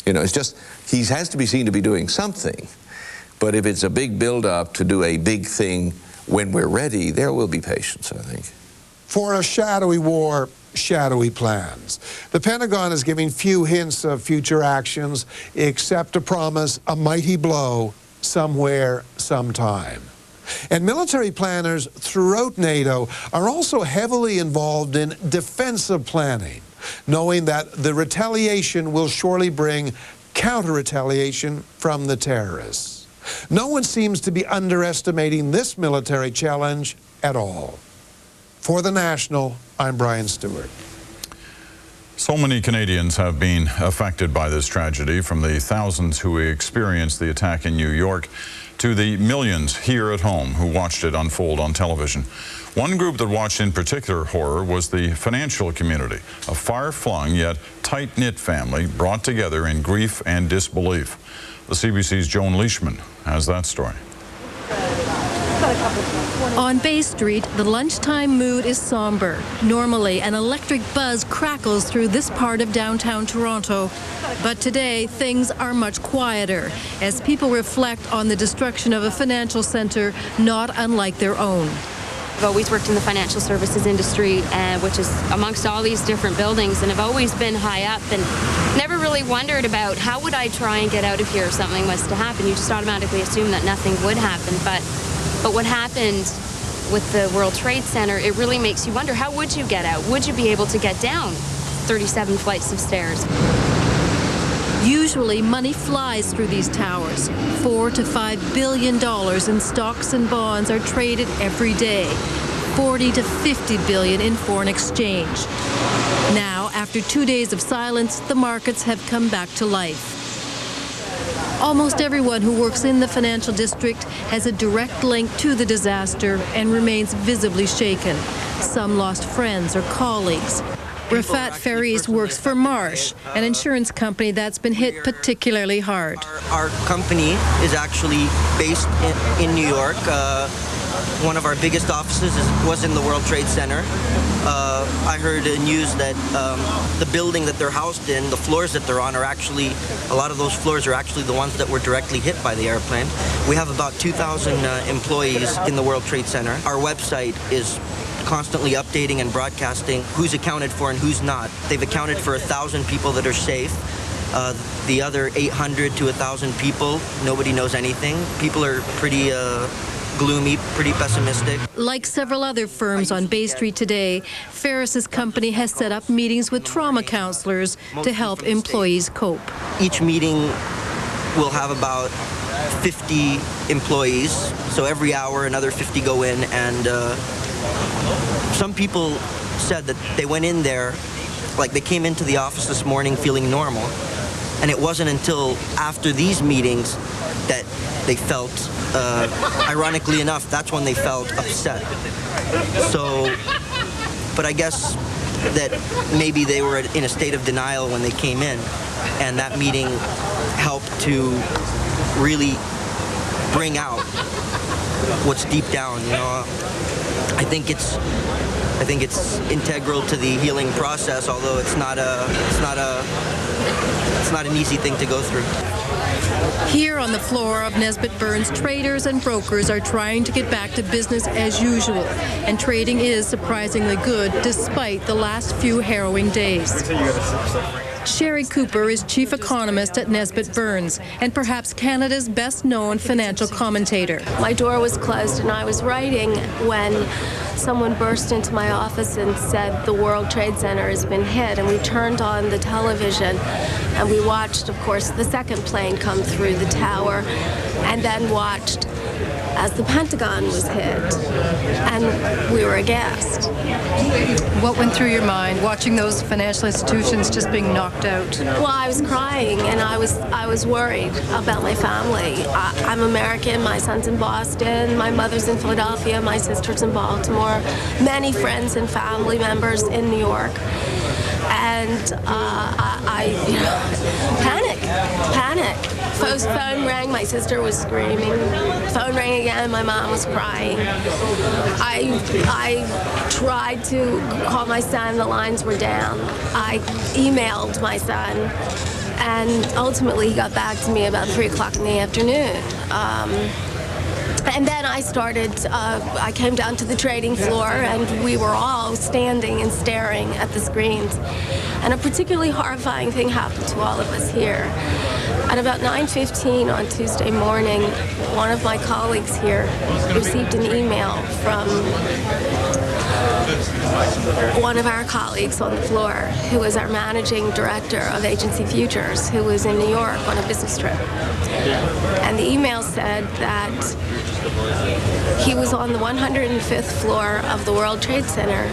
You know, it's just, he has to be seen to be doing something. But if it's a big build-up to do a big thing when we're ready, there will be patience, I think. For a shadowy war, shadowy plans. The Pentagon is giving few hints of future actions, except to promise a mighty blow somewhere, sometime. And military planners throughout NATO are also heavily involved in defensive planning, knowing that the retaliation will surely bring counter-retaliation from the terrorists. No one seems to be underestimating this military challenge at all. For The National, I'm Brian Stewart. So many Canadians have been affected by this tragedy, from the thousands who experienced the attack in New York to the millions here at home who watched it unfold on television. One group that watched in particular horror was the financial community, a far-flung yet tight-knit family brought together in grief and disbelief. The CBC's Joan Leishman has that story. On Bay Street, the lunchtime mood is somber. Normally, an electric buzz crackles through this part of downtown Toronto. But today, things are much quieter as people reflect on the destruction of a financial centre not unlike their own. I've always worked in the financial services industry, which is amongst all these different buildings, and I've always been high up and never really wondered about how would I try and get out of here if something was to happen. You just automatically assume that nothing would happen. But what happened with the World Trade Center, it really makes you wonder, how would you get out? Would you be able to get down 37 flights of stairs? Usually, money flies through these towers. $4 to $5 billion in stocks and bonds are traded every day. 40 to 50 billion in foreign exchange. Now, after 2 days of silence, the markets have come back to life. Almost everyone who works in the financial district has a direct link to the disaster and remains visibly shaken. Some lost friends or colleagues. Rafat Faris works for Marsh, an insurance company that's been hit particularly hard. Our company is actually based in New York. One of our biggest offices was in the World Trade Center. I heard news that the building that they're housed in, the floors that they're on are actually, a lot of those floors are actually the ones that were directly hit by the airplane. We have about 2,000 employees in the World Trade Center. Our website is constantly updating and broadcasting who's accounted for and who's not. They've accounted for 1,000 people that are safe. The other 800 to 1,000 people, nobody knows anything. People are pretty gloomy, pretty pessimistic. Like several other firms on Bay Street today, Ferris's company has set up meetings with trauma counselors to help employees cope. Each meeting will have about 50 employees, so every hour another 50 go in, and some people said that they went in there, like they came into the office this morning feeling normal, and it wasn't until after these meetings that they felt, ironically enough, that's when they felt upset. So, but I guess that maybe they were in a state of denial when they came in, and that meeting helped to really bring out what's deep down, you know. I think it's integral to the healing process, although it's not an easy thing to go through. Here on the floor of Nesbitt Burns, traders and brokers are trying to get back to business as usual, and trading is surprisingly good despite the last few harrowing days. Sherry Cooper is chief economist at Nesbitt Burns and perhaps Canada's best-known financial commentator. My door was closed and I was writing when someone burst into my office and said the World Trade Center has been hit, and we turned on the television and we watched, of course, the second plane come through the tower, and then watched as the Pentagon was hit, and we were aghast. What went through your mind watching those financial institutions just being knocked out? Well, I was crying, and I was worried about my family. I'm American. My son's in Boston. My mother's in Philadelphia. My sister's in Baltimore. Many friends and family members in New York. And I panic. Phone rang, my sister was screaming. Phone rang again, my mom was crying. I tried to call my son, the lines were down. I emailed my son, and ultimately he got back to me about 3 o'clock in the afternoon. And then I started, I came down to the trading floor, and we were all standing and staring at the screens. And a particularly horrifying thing happened to all of us here. At about 9:15 on Tuesday morning, one of my colleagues here received an email from one of our colleagues on the floor, who was our managing director of Agency Futures, who was in New York on a business trip. And the email said that he was on the 105th floor of the World Trade Center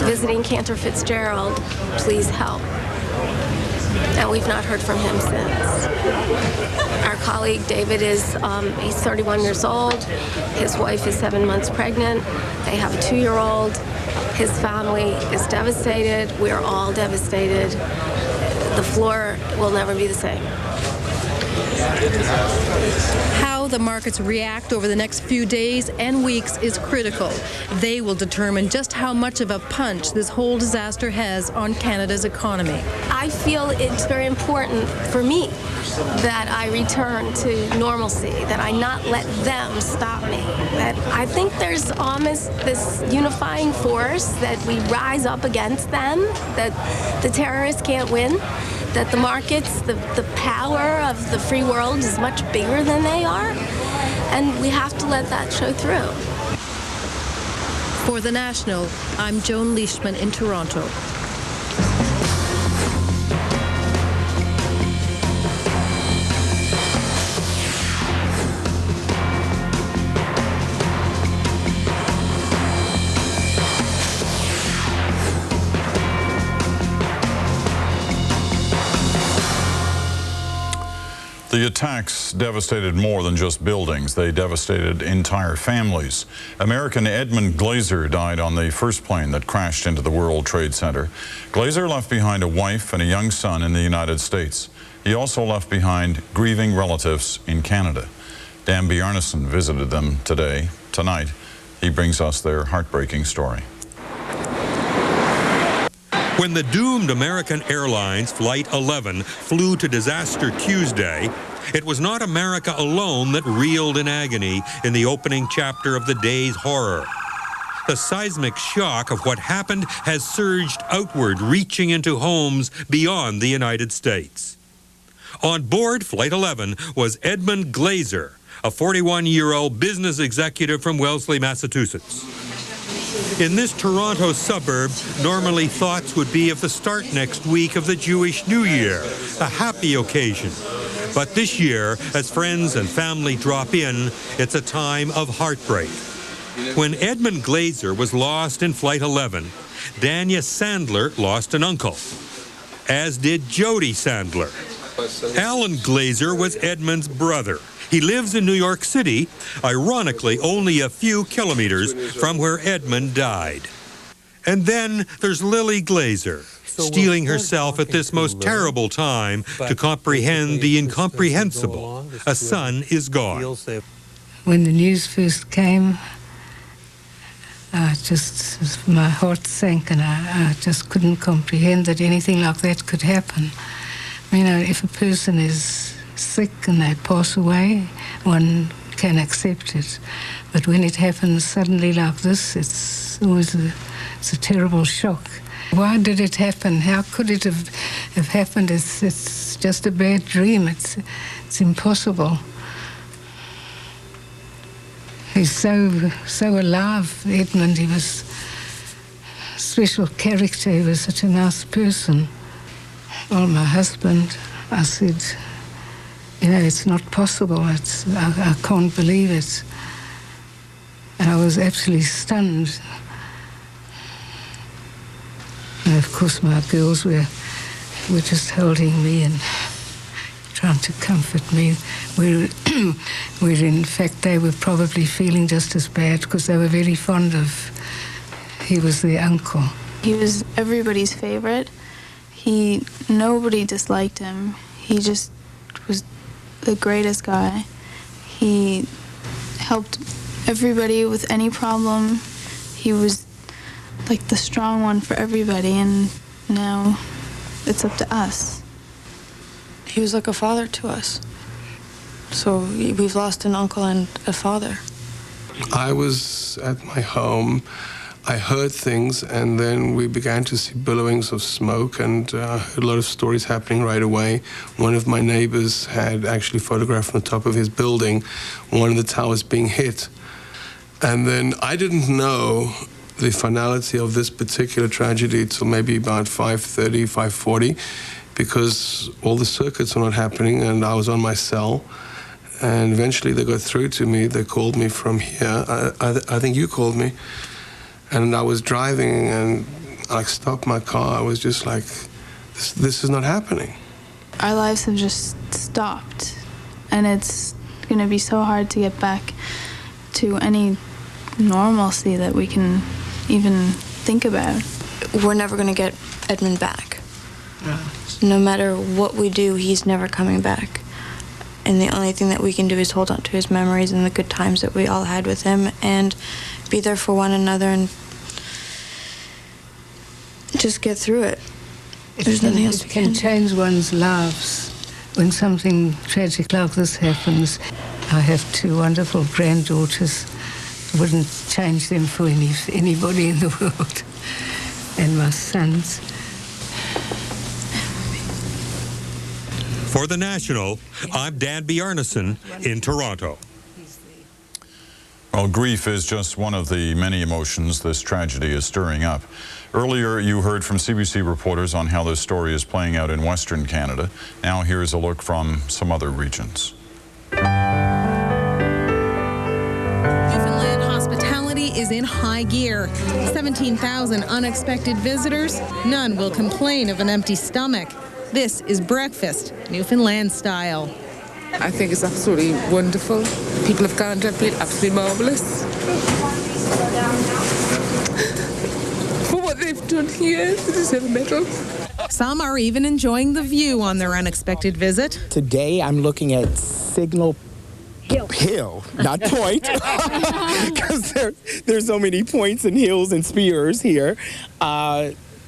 visiting Cantor Fitzgerald. Please help. And we've not heard from him since. Our colleague David is, he's 31 years old. His wife is 7 months pregnant. They have a 2-year-old. His family is devastated. We're all devastated. The floor will never be the same. How the markets react over the next few days and weeks is critical. They will determine just how much of a punch this whole disaster has on Canada's economy. I feel it's very important for me that I return to normalcy, that I not let them stop me. That I think there's almost this unifying force that we rise up against them, that the terrorists can't win, that the markets, the power of the free world is much bigger than they are, and we have to let that show through. For The National, I'm Joan Leishman in Toronto. The attacks devastated more than just buildings. They devastated entire families. American Edmund Glazer died on the first plane that crashed into the World Trade Center. Glazer left behind a wife and a young son in the United States. He also left behind grieving relatives in Canada. Dan Bjarnason visited them tonight. He brings us their heartbreaking story. When the doomed American Airlines Flight 11 flew to disaster Tuesday, it was not America alone that reeled in agony in the opening chapter of the day's horror. The seismic shock of what happened has surged outward, reaching into homes beyond the United States. On board Flight 11 was Edmund Glazer, a 41-year-old business executive from Wellesley, Massachusetts. In this Toronto suburb, normally thoughts would be of the start next week of the Jewish New Year, a happy occasion. But this year, as friends and family drop in, it's a time of heartbreak. When Edmund Glazer was lost in Flight 11, Danya Sandler lost an uncle, as did Jody Sandler. Alan Glazer was Edmund's brother. He lives in New York City, ironically only a few kilometers from where Edmund died. And then there's Lily Glazer, steeling herself at this most terrible time to comprehend the incomprehensible. A son is gone. When the news first came, my heart sank, and I just couldn't comprehend that anything like that could happen. You know, if a person is sick and they pass away, one can accept it. But when it happens suddenly like this, it's always a terrible shock. Why did it happen? How could it have happened? It's just a bad dream. It's impossible. He's so alive, Edmund. He was a special character. He was such a nice person. Well, my husband, I said, you know, it's not possible. I can't believe it. And I was absolutely stunned. And of course, my girls were just holding me and trying to comfort me. Where in fact, they were probably feeling just as bad because they were very fond of. He was their uncle. He was everybody's favorite. Nobody disliked him. He just was the greatest guy. He helped everybody with any problem. He was like the strong one for everybody, and now it's up to us. He was like a father to us. So we've lost an uncle and a father. I was at my home. I heard things, and then we began to see billowings of smoke, and I heard a lot of stories happening right away. One of my neighbors had actually photographed from the top of his building one of the towers being hit. And then I didn't know the finality of this particular tragedy till maybe about 5:30, 5:40, because all the circuits were not happening, and I was on my cell. And eventually they got through to me. They called me from here. I think you called me. And I was driving, and I stopped my car. I was just like, this is not happening. Our lives have just stopped, and it's going to be so hard to get back to any normalcy that we can even think about. We're never going to get Edmund back. No matter what we do, he's never coming back. And the only thing that we can do is hold on to his memories and the good times that we all had with him and be there for one another and just get through it. There's nothing else we can do. It can change one's lives when something tragic like this happens. I have 2 wonderful granddaughters. Wouldn't change them for anybody in the world. And my sons. For The National, I'm Dan Bjarnason in Toronto. Well, grief is just one of the many emotions this tragedy is stirring up. Earlier, you heard from CBC reporters on how this story is playing out in Western Canada. Now here's a look from some other regions. Newfoundland hospitality is in high gear. 17,000 unexpected visitors. None will complain of an empty stomach. This is breakfast, Newfoundland style. I think it's absolutely wonderful. People have contemplated, absolutely marvelous. For what they've done here, they deserve a medal. Some are even enjoying the view on their unexpected visit. Today I'm looking at Signal Hill, not Point, because there's so many points and hills and spears here.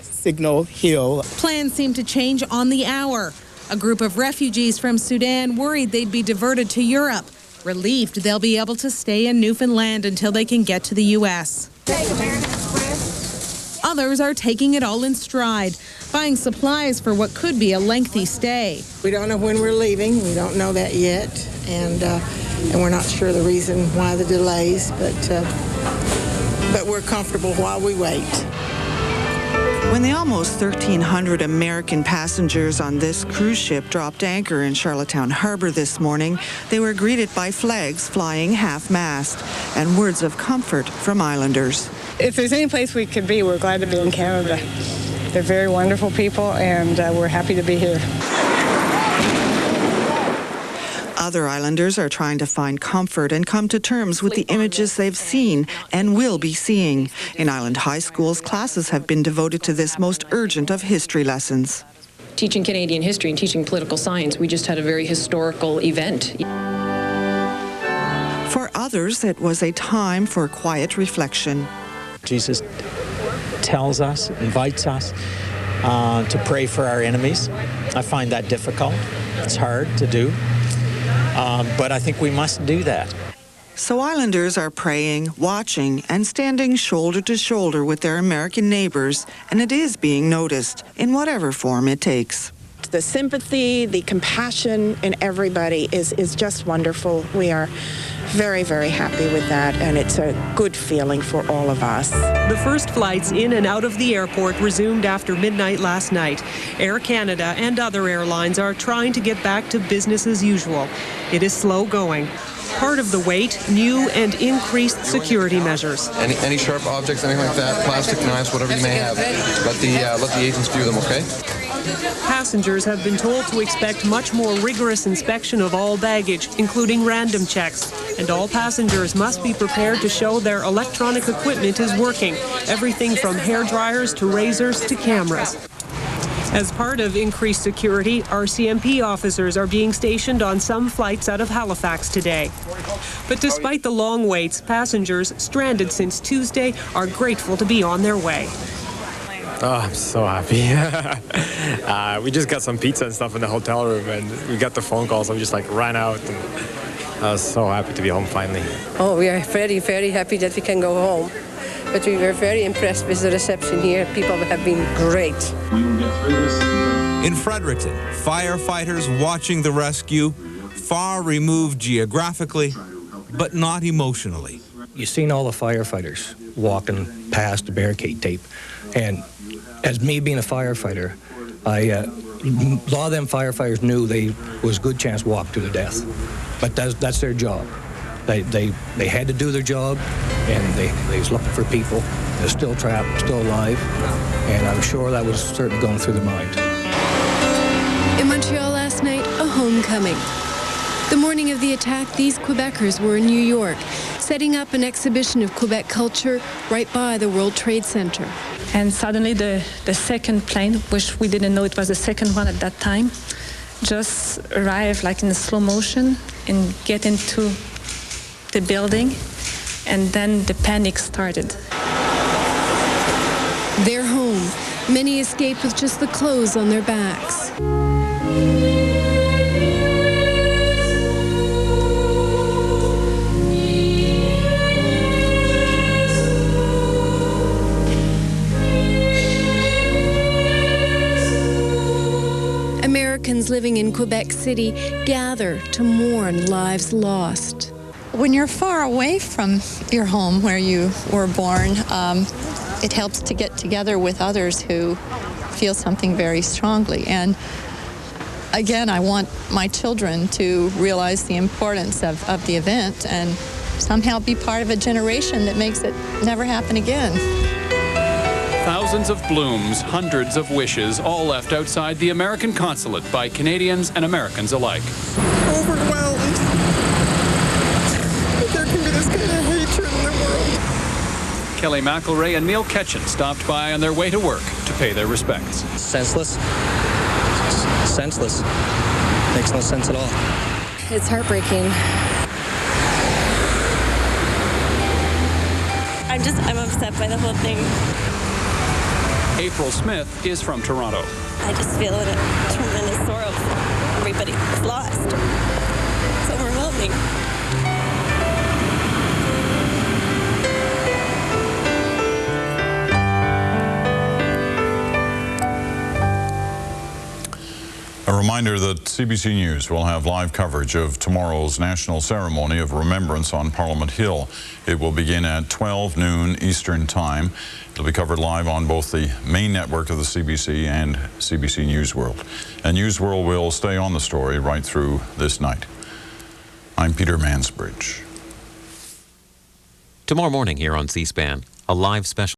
Signal Hill. Plans seem to change on the hour. A group of refugees from Sudan worried they'd be diverted to Europe. Relieved they'll be able to stay in Newfoundland until they can get to the U.S. Others are taking it all in stride, buying supplies for what could be a lengthy stay. We don't know when we're leaving. We don't know that yet, and we're not sure the reason why the delays, but we're comfortable while we wait. When the almost 1,300 American passengers on this cruise ship dropped anchor in Charlottetown Harbor this morning, they were greeted by flags flying half-mast and words of comfort from islanders. If there's any place we could be, we're glad to be in Canada. They're very wonderful people, and we're happy to be here. Other islanders are trying to find comfort and come to terms with the images they've seen and will be seeing. In island high schools, classes have been devoted to this most urgent of history lessons. Teaching Canadian history and teaching political science, we just had a very historical event. For others, it was a time for quiet reflection. Jesus tells us, invites us to pray for our enemies. I find that difficult. It's hard to do. But I think we must do that. So islanders are praying, watching, and standing shoulder to shoulder with their American neighbors, and it is being noticed in whatever form it takes. The sympathy, the compassion in everybody is just wonderful. We are very, very happy with that, and it's a good feeling for all of us. The first flights in and out of the airport resumed after midnight last night. Air Canada and other airlines are trying to get back to business as usual. It is slow going. Part of the wait, new and increased security measures. Any sharp objects, anything like that, plastic knives, whatever you may have, let the agents view them, okay? Passengers have been told to expect much more rigorous inspection of all baggage, including random checks. And all passengers must be prepared to show their electronic equipment is working, everything from hair dryers to razors to cameras. As part of increased security, RCMP officers are being stationed on some flights out of Halifax today. But despite the long waits, passengers stranded since Tuesday are grateful to be on their way. Oh, I'm so happy. We just got some pizza and stuff in the hotel room, and we got the phone call, so we just ran out. And I was so happy to be home finally. Oh, we are very, very happy that we can go home. But we were very impressed with the reception here. People have been great. In Fredericton, firefighters watching the rescue, far removed geographically, but not emotionally. You've seen all the firefighters walking past the barricade tape, and as me being a firefighter, a lot of them firefighters knew they was a good chance to walk to their death, but that's their job. They had to do their job, and they was looking for people. They're still trapped, still alive, and I'm sure that was certainly going through their mind. In Montreal last night, a homecoming. The morning of the attack, these Quebecers were in New York, setting up an exhibition of Quebec culture right by the World Trade Center. And suddenly the second plane, which we didn't know it was the second one at that time, just arrive like in a slow motion and get into the building, and then the panic started. They're home. Many escaped with just the clothes on their backs. Americans living in Quebec City gather to mourn lives lost. When you're far away from your home where you were born, it helps to get together with others who feel something very strongly. And again, I want my children to realize the importance of the event and somehow be part of a generation that makes it never happen again. Thousands of blooms, hundreds of wishes, all left outside the American consulate by Canadians and Americans alike. Overwhelmed. There can be this kind of hatred in the world. Kelly McElray and Neil Ketchen stopped by on their way to work to pay their respects. Senseless. Senseless. Makes no sense at all. It's heartbreaking. I'm upset by the whole thing. April Smith is from Toronto. I just feel a tremendous sorrow for everybody that's lost. It's overwhelming. A reminder that CBC News will have live coverage of tomorrow's national ceremony of remembrance on Parliament Hill. It will begin at 12 noon Eastern Time. It'll be covered live on both the main network of the CBC and CBC News World. And News World will stay on the story right through this night. I'm Peter Mansbridge. Tomorrow morning here on C-SPAN, a live special